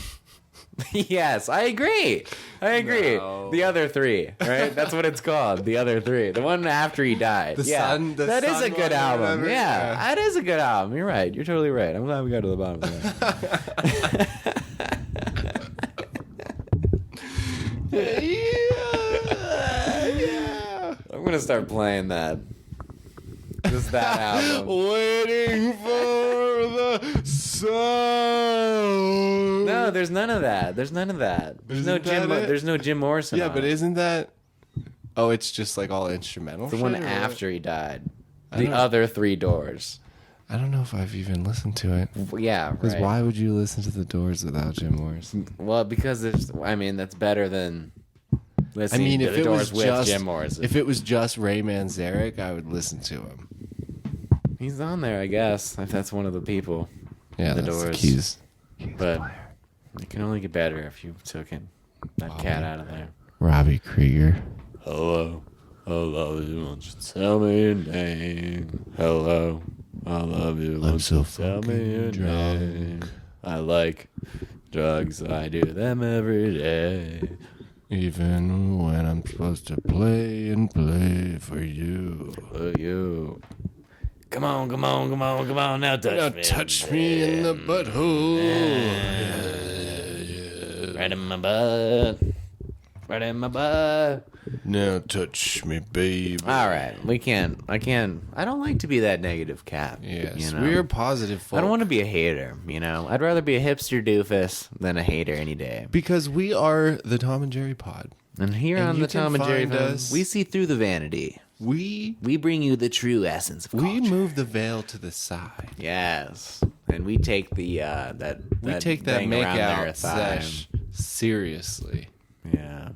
S1: Yes, I agree.
S2: No.
S1: The other 3, right? That's what it's called. The other 3. The one after he died.
S2: The
S1: yeah.
S2: Sun- the
S1: That is
S2: Sun
S1: a good
S2: one or
S1: album.
S2: whatever,
S1: Yeah,
S2: yeah.
S1: that is a good album. You're right. You're totally right. I'm glad we got to the bottom of that.
S2: Yeah.
S1: I'm going to start playing that. Just that album.
S2: Waiting for the sun.
S1: No, there's none of that. There's none of that. There's no
S2: Isn't
S1: Jim.
S2: that it?
S1: There's no Jim Morrison.
S2: Yeah,
S1: on
S2: but
S1: it.
S2: isn't that? Oh, it's just like all instrumental.
S1: The one
S2: shit, or what?
S1: after he died.
S2: I
S1: The
S2: don't-
S1: other 3 Doors.
S2: I don't know if I've even listened to it.
S1: Yeah,
S2: Because
S1: right.
S2: why would you listen to the Doors without Jim Morrison?
S1: Well, because there's. I mean, that's better than
S2: I
S1: listening
S2: mean,
S1: to
S2: if
S1: the
S2: it
S1: Doors
S2: was
S1: with
S2: just
S1: Jim Morrison.
S2: if it was just Ray Manzarek, I would listen to him.
S1: He's on there, I guess. If that's one of the people.
S2: Yeah,
S1: The
S2: that's
S1: Doors.
S2: the keys.
S1: But it can only get better if you took that cat out of there.
S2: Robbie Krieger.
S1: Hello. I love you. Won't you tell me your name? Hello. I love you. Won't
S2: so
S1: you tell me your
S2: fucking
S1: name?
S2: drunk.
S1: I like drugs. I do them every day.
S2: Even when I'm supposed to play and play for you.
S1: For you. Come on, come on, come on, come on. Now touch
S2: Now
S1: me.
S2: touch me in the butthole.
S1: Right in my butt. Right in my butt.
S2: Now touch me, baby.
S1: All right. I don't like to be that negative cat.
S2: Yes,
S1: you know?
S2: we're positive folk.
S1: I don't want to be a hater, you know? I'd rather be a hipster doofus than a hater any day.
S2: Because we are the Tom and Jerry pod.
S1: And here
S2: And
S1: on
S2: you
S1: the
S2: can
S1: Tom and Jerry
S2: find
S1: Phone,
S2: us-
S1: we see through the vanity.
S2: We
S1: bring you the true essence of culture.
S2: we move the veil to the side.
S1: Yes. And we take the
S2: We take that
S1: thing
S2: make
S1: around their
S2: out
S1: thigh.
S2: sesh seriously.
S1: Yeah.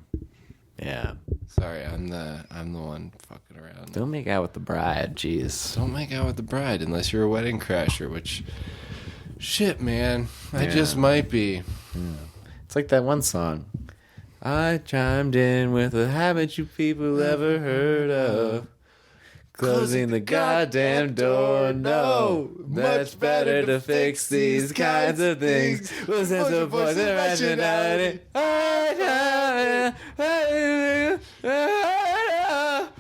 S1: Yeah.
S2: Sorry, I'm the one fucking around.
S1: Don't make out with the bride, jeez.
S2: Don't make out with the bride unless you're a wedding crasher, which shit, man. I just might be.
S1: It's like that one song. I chimed in with a haven't you people ever heard of? Closing the goddamn door, no. Much better to fix these kinds of things. Was that the voice of rationality?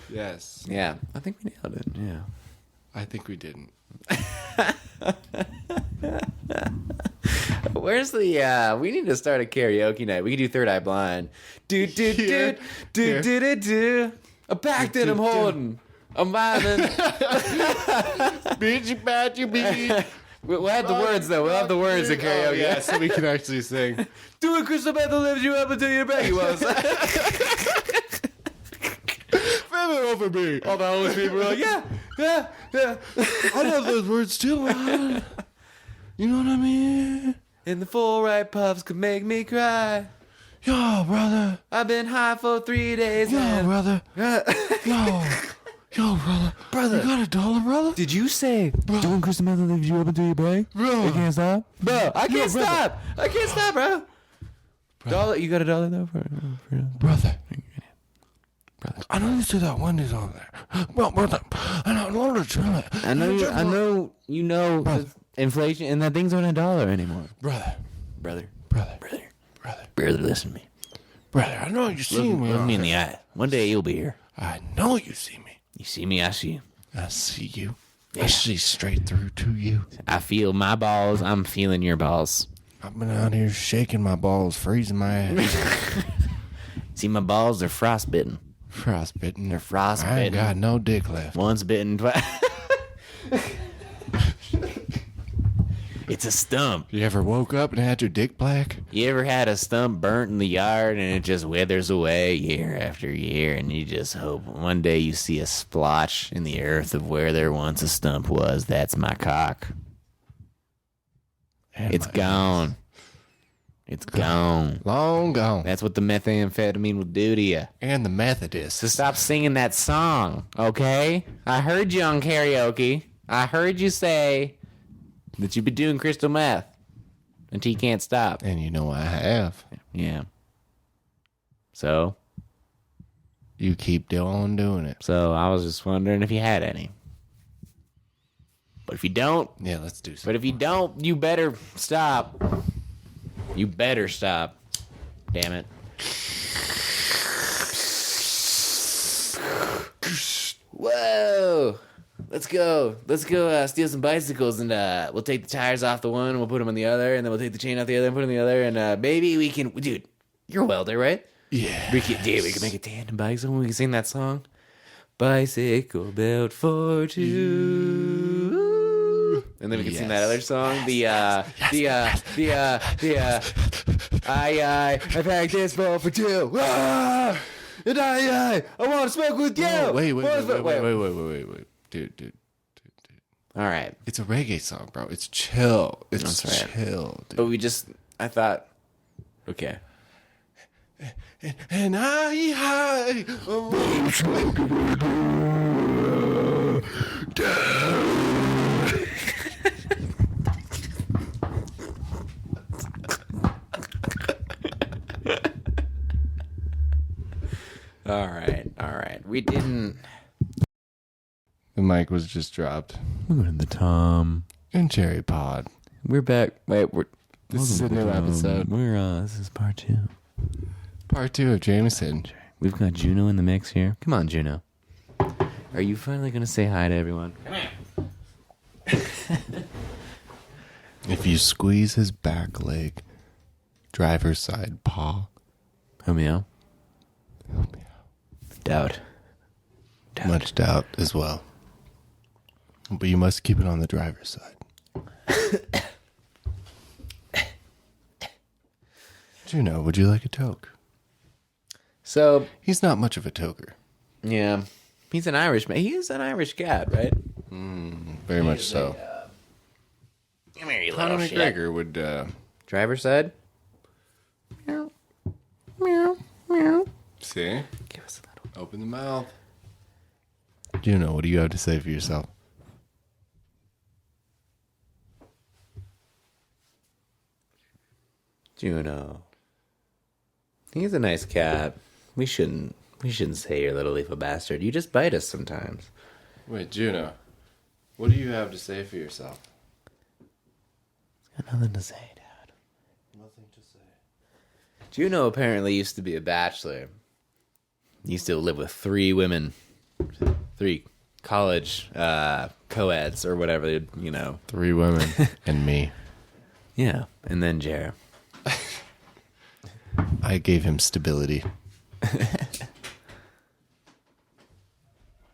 S2: Yes.
S1: Yeah, I think we nailed it. Yeah.
S2: I think we didn't.
S1: Where's the we need to start a karaoke night. We can do Third Eye Blind. Do do do
S2: Here.
S1: do do do do. I'm back then I'm holding. I'm vibing.
S2: Bitch, you bad, you beat.
S1: We'll have the words though. We'll have the words in karaoke.
S2: Oh, yeah, so we can actually sing.
S1: Do it, Crystal Bethel lifts you up until your back was.
S2: Flip it over me.
S1: All the homeless people were like, yeah.
S2: I love those words too, man. You know what I mean?
S1: And the full right puffs could make me cry.
S2: Yo, brother.
S1: I've been high for 3 days.
S2: Yo,
S1: and-
S2: brother. Yo, brother.
S1: Brother.
S2: You got $1, brother?
S1: Did you say doing Crystal Method lifts you up until your back?
S2: Bro.
S1: You can't stop? Bro, I can't
S2: brother.
S1: stop. I can't stop, bro. Dollar, you got $1 though for
S2: Brother. I know you see that Wendy's on there. Well, brother, I don't know to chill it.
S1: I know you know the inflation and that things aren't $1 anymore.
S2: Brother,
S1: Brother, listen to me.
S2: brother, I know you see me.
S1: Look
S2: on
S1: me in the
S2: there.
S1: eye. One day you'll be here.
S2: I know you see me.
S1: You see me, I see you.
S2: I see you. I see straight through to you.
S1: I feel my balls. I'm feeling your balls.
S2: I've been out here shaking my balls, freezing my ass.
S1: See my balls? They're frostbitten.
S2: Frostbitten.
S1: They're
S2: I
S1: frostbitten.
S2: ain't got no dick left.
S1: Once bitten, twice. It's a stump.
S2: You ever woke up and had your dick black?
S1: You ever had a stump burnt in the yard and it just withers away year after year, and you just hope one day you see a splotch in the earth of where there once a stump was? That's my cock.
S2: And
S1: It's
S2: my
S1: gone. It's gone.
S2: Long gone.
S1: That's what the methamphetamine will do to you.
S2: And the Methodist.
S1: So stop singing that song, okay? I heard you on karaoke. I heard you say that you've been doing crystal meth until you can't stop.
S2: And you know I have.
S1: Yeah. So
S2: You keep on doing it.
S1: I was just wondering if you had any. But if you don't,
S2: Yeah, let's do some.
S1: but if you don't, you better stop. You better stop. Damn it. Whoa. Let's go steal some bicycles, and we'll take the tires off the one and we'll put them on the other, and then we'll take the chain off the other and put it on the other, and maybe we can, dude, you're a welder, right?
S2: Yeah.
S1: We can make a tandem bicycle. We can sing that song. Bicycle built for two. And then we can sing that other song. I packed this bowl for two. Ah! And I want to smoke with you.
S2: Oh, wait. Dude.
S1: All right.
S2: It's a reggae song, bro. It's chill. It's
S1: That's right.
S2: chill, dude.
S1: But I thought, okay.
S2: And I
S1: All right. We didn't.
S2: The mic was just dropped.
S3: We're going to the Tom.
S2: And Cherry Pod.
S1: We're back. Wait,
S2: This is a new episode.
S3: This is part 2.
S2: Part 2 of Jameson.
S3: We've got Juno in the mix here. Come on, Juno.
S1: are you finally going to say hi to everyone?
S2: If you squeeze his back leg, driver's side paw,
S3: Oh, meow.
S1: Doubt.
S2: much doubt as well. But you must keep it on the driver's side. Juno, would you like a toke?
S1: So,
S2: He's not much of a toker.
S1: yeah. He's an Irishman. He is an Irish cat, right?
S2: Very much so.
S1: Come here, you
S2: Conor
S1: little shit.
S2: McGregor would...
S1: Driver's side? Meow. Meow. Meow.
S2: see?
S1: Give us a little.
S2: Open the mouth. Juno, what do you have to say for yourself?
S1: Juno. He's a nice cat. We shouldn't say you're a little leaf of bastard. You just bite us sometimes.
S2: Wait, Juno, what do you have to say for yourself?
S1: Got nothing to say, Dad.
S2: Nothing to say.
S1: Juno apparently used to be a bachelor. He used to live with 3 women. 3 college co-eds or whatever, you know.
S2: 3 women and me.
S1: Yeah, and then Jer.
S2: I gave him stability.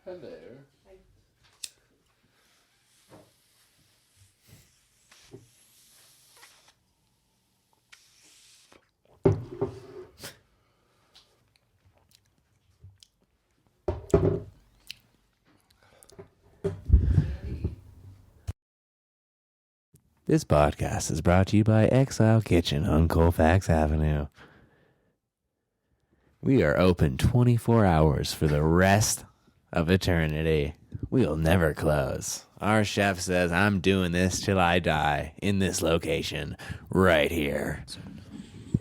S2: Hello.
S3: This podcast is brought to you by Exile Kitchen on Colfax Avenue. We are open 24 hours for the rest of eternity. We'll never close. Our chef says, I'm doing this till I die in this location right here.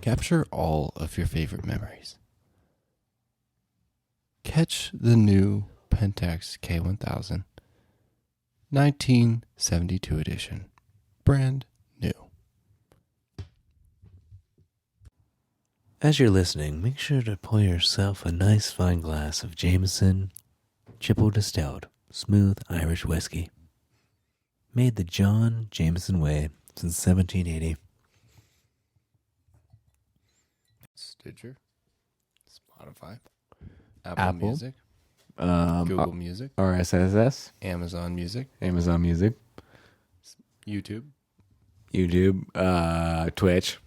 S2: Capture all of your favorite memories. Catch the new Pentax K1000 1972 edition. Brand new.
S3: As you're listening, make sure to pour yourself a nice fine glass of Jameson triple distilled smooth Irish whiskey. Made the John Jameson way since 1780.
S2: Stitcher, Spotify, Apple
S1: Apple.
S2: Music, Google Music,
S1: RSS,
S2: Amazon Music,
S1: Amazon Music,
S2: YouTube,
S1: YouTube, Twitch,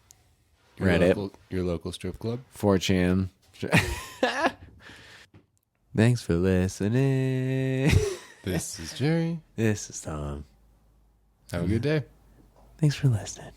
S1: Reddit,
S2: your local strip club.
S1: 4chan. Thanks for listening.
S2: This is Jerry.
S3: This is Tom.
S2: Have a good day.
S3: Thanks for listening.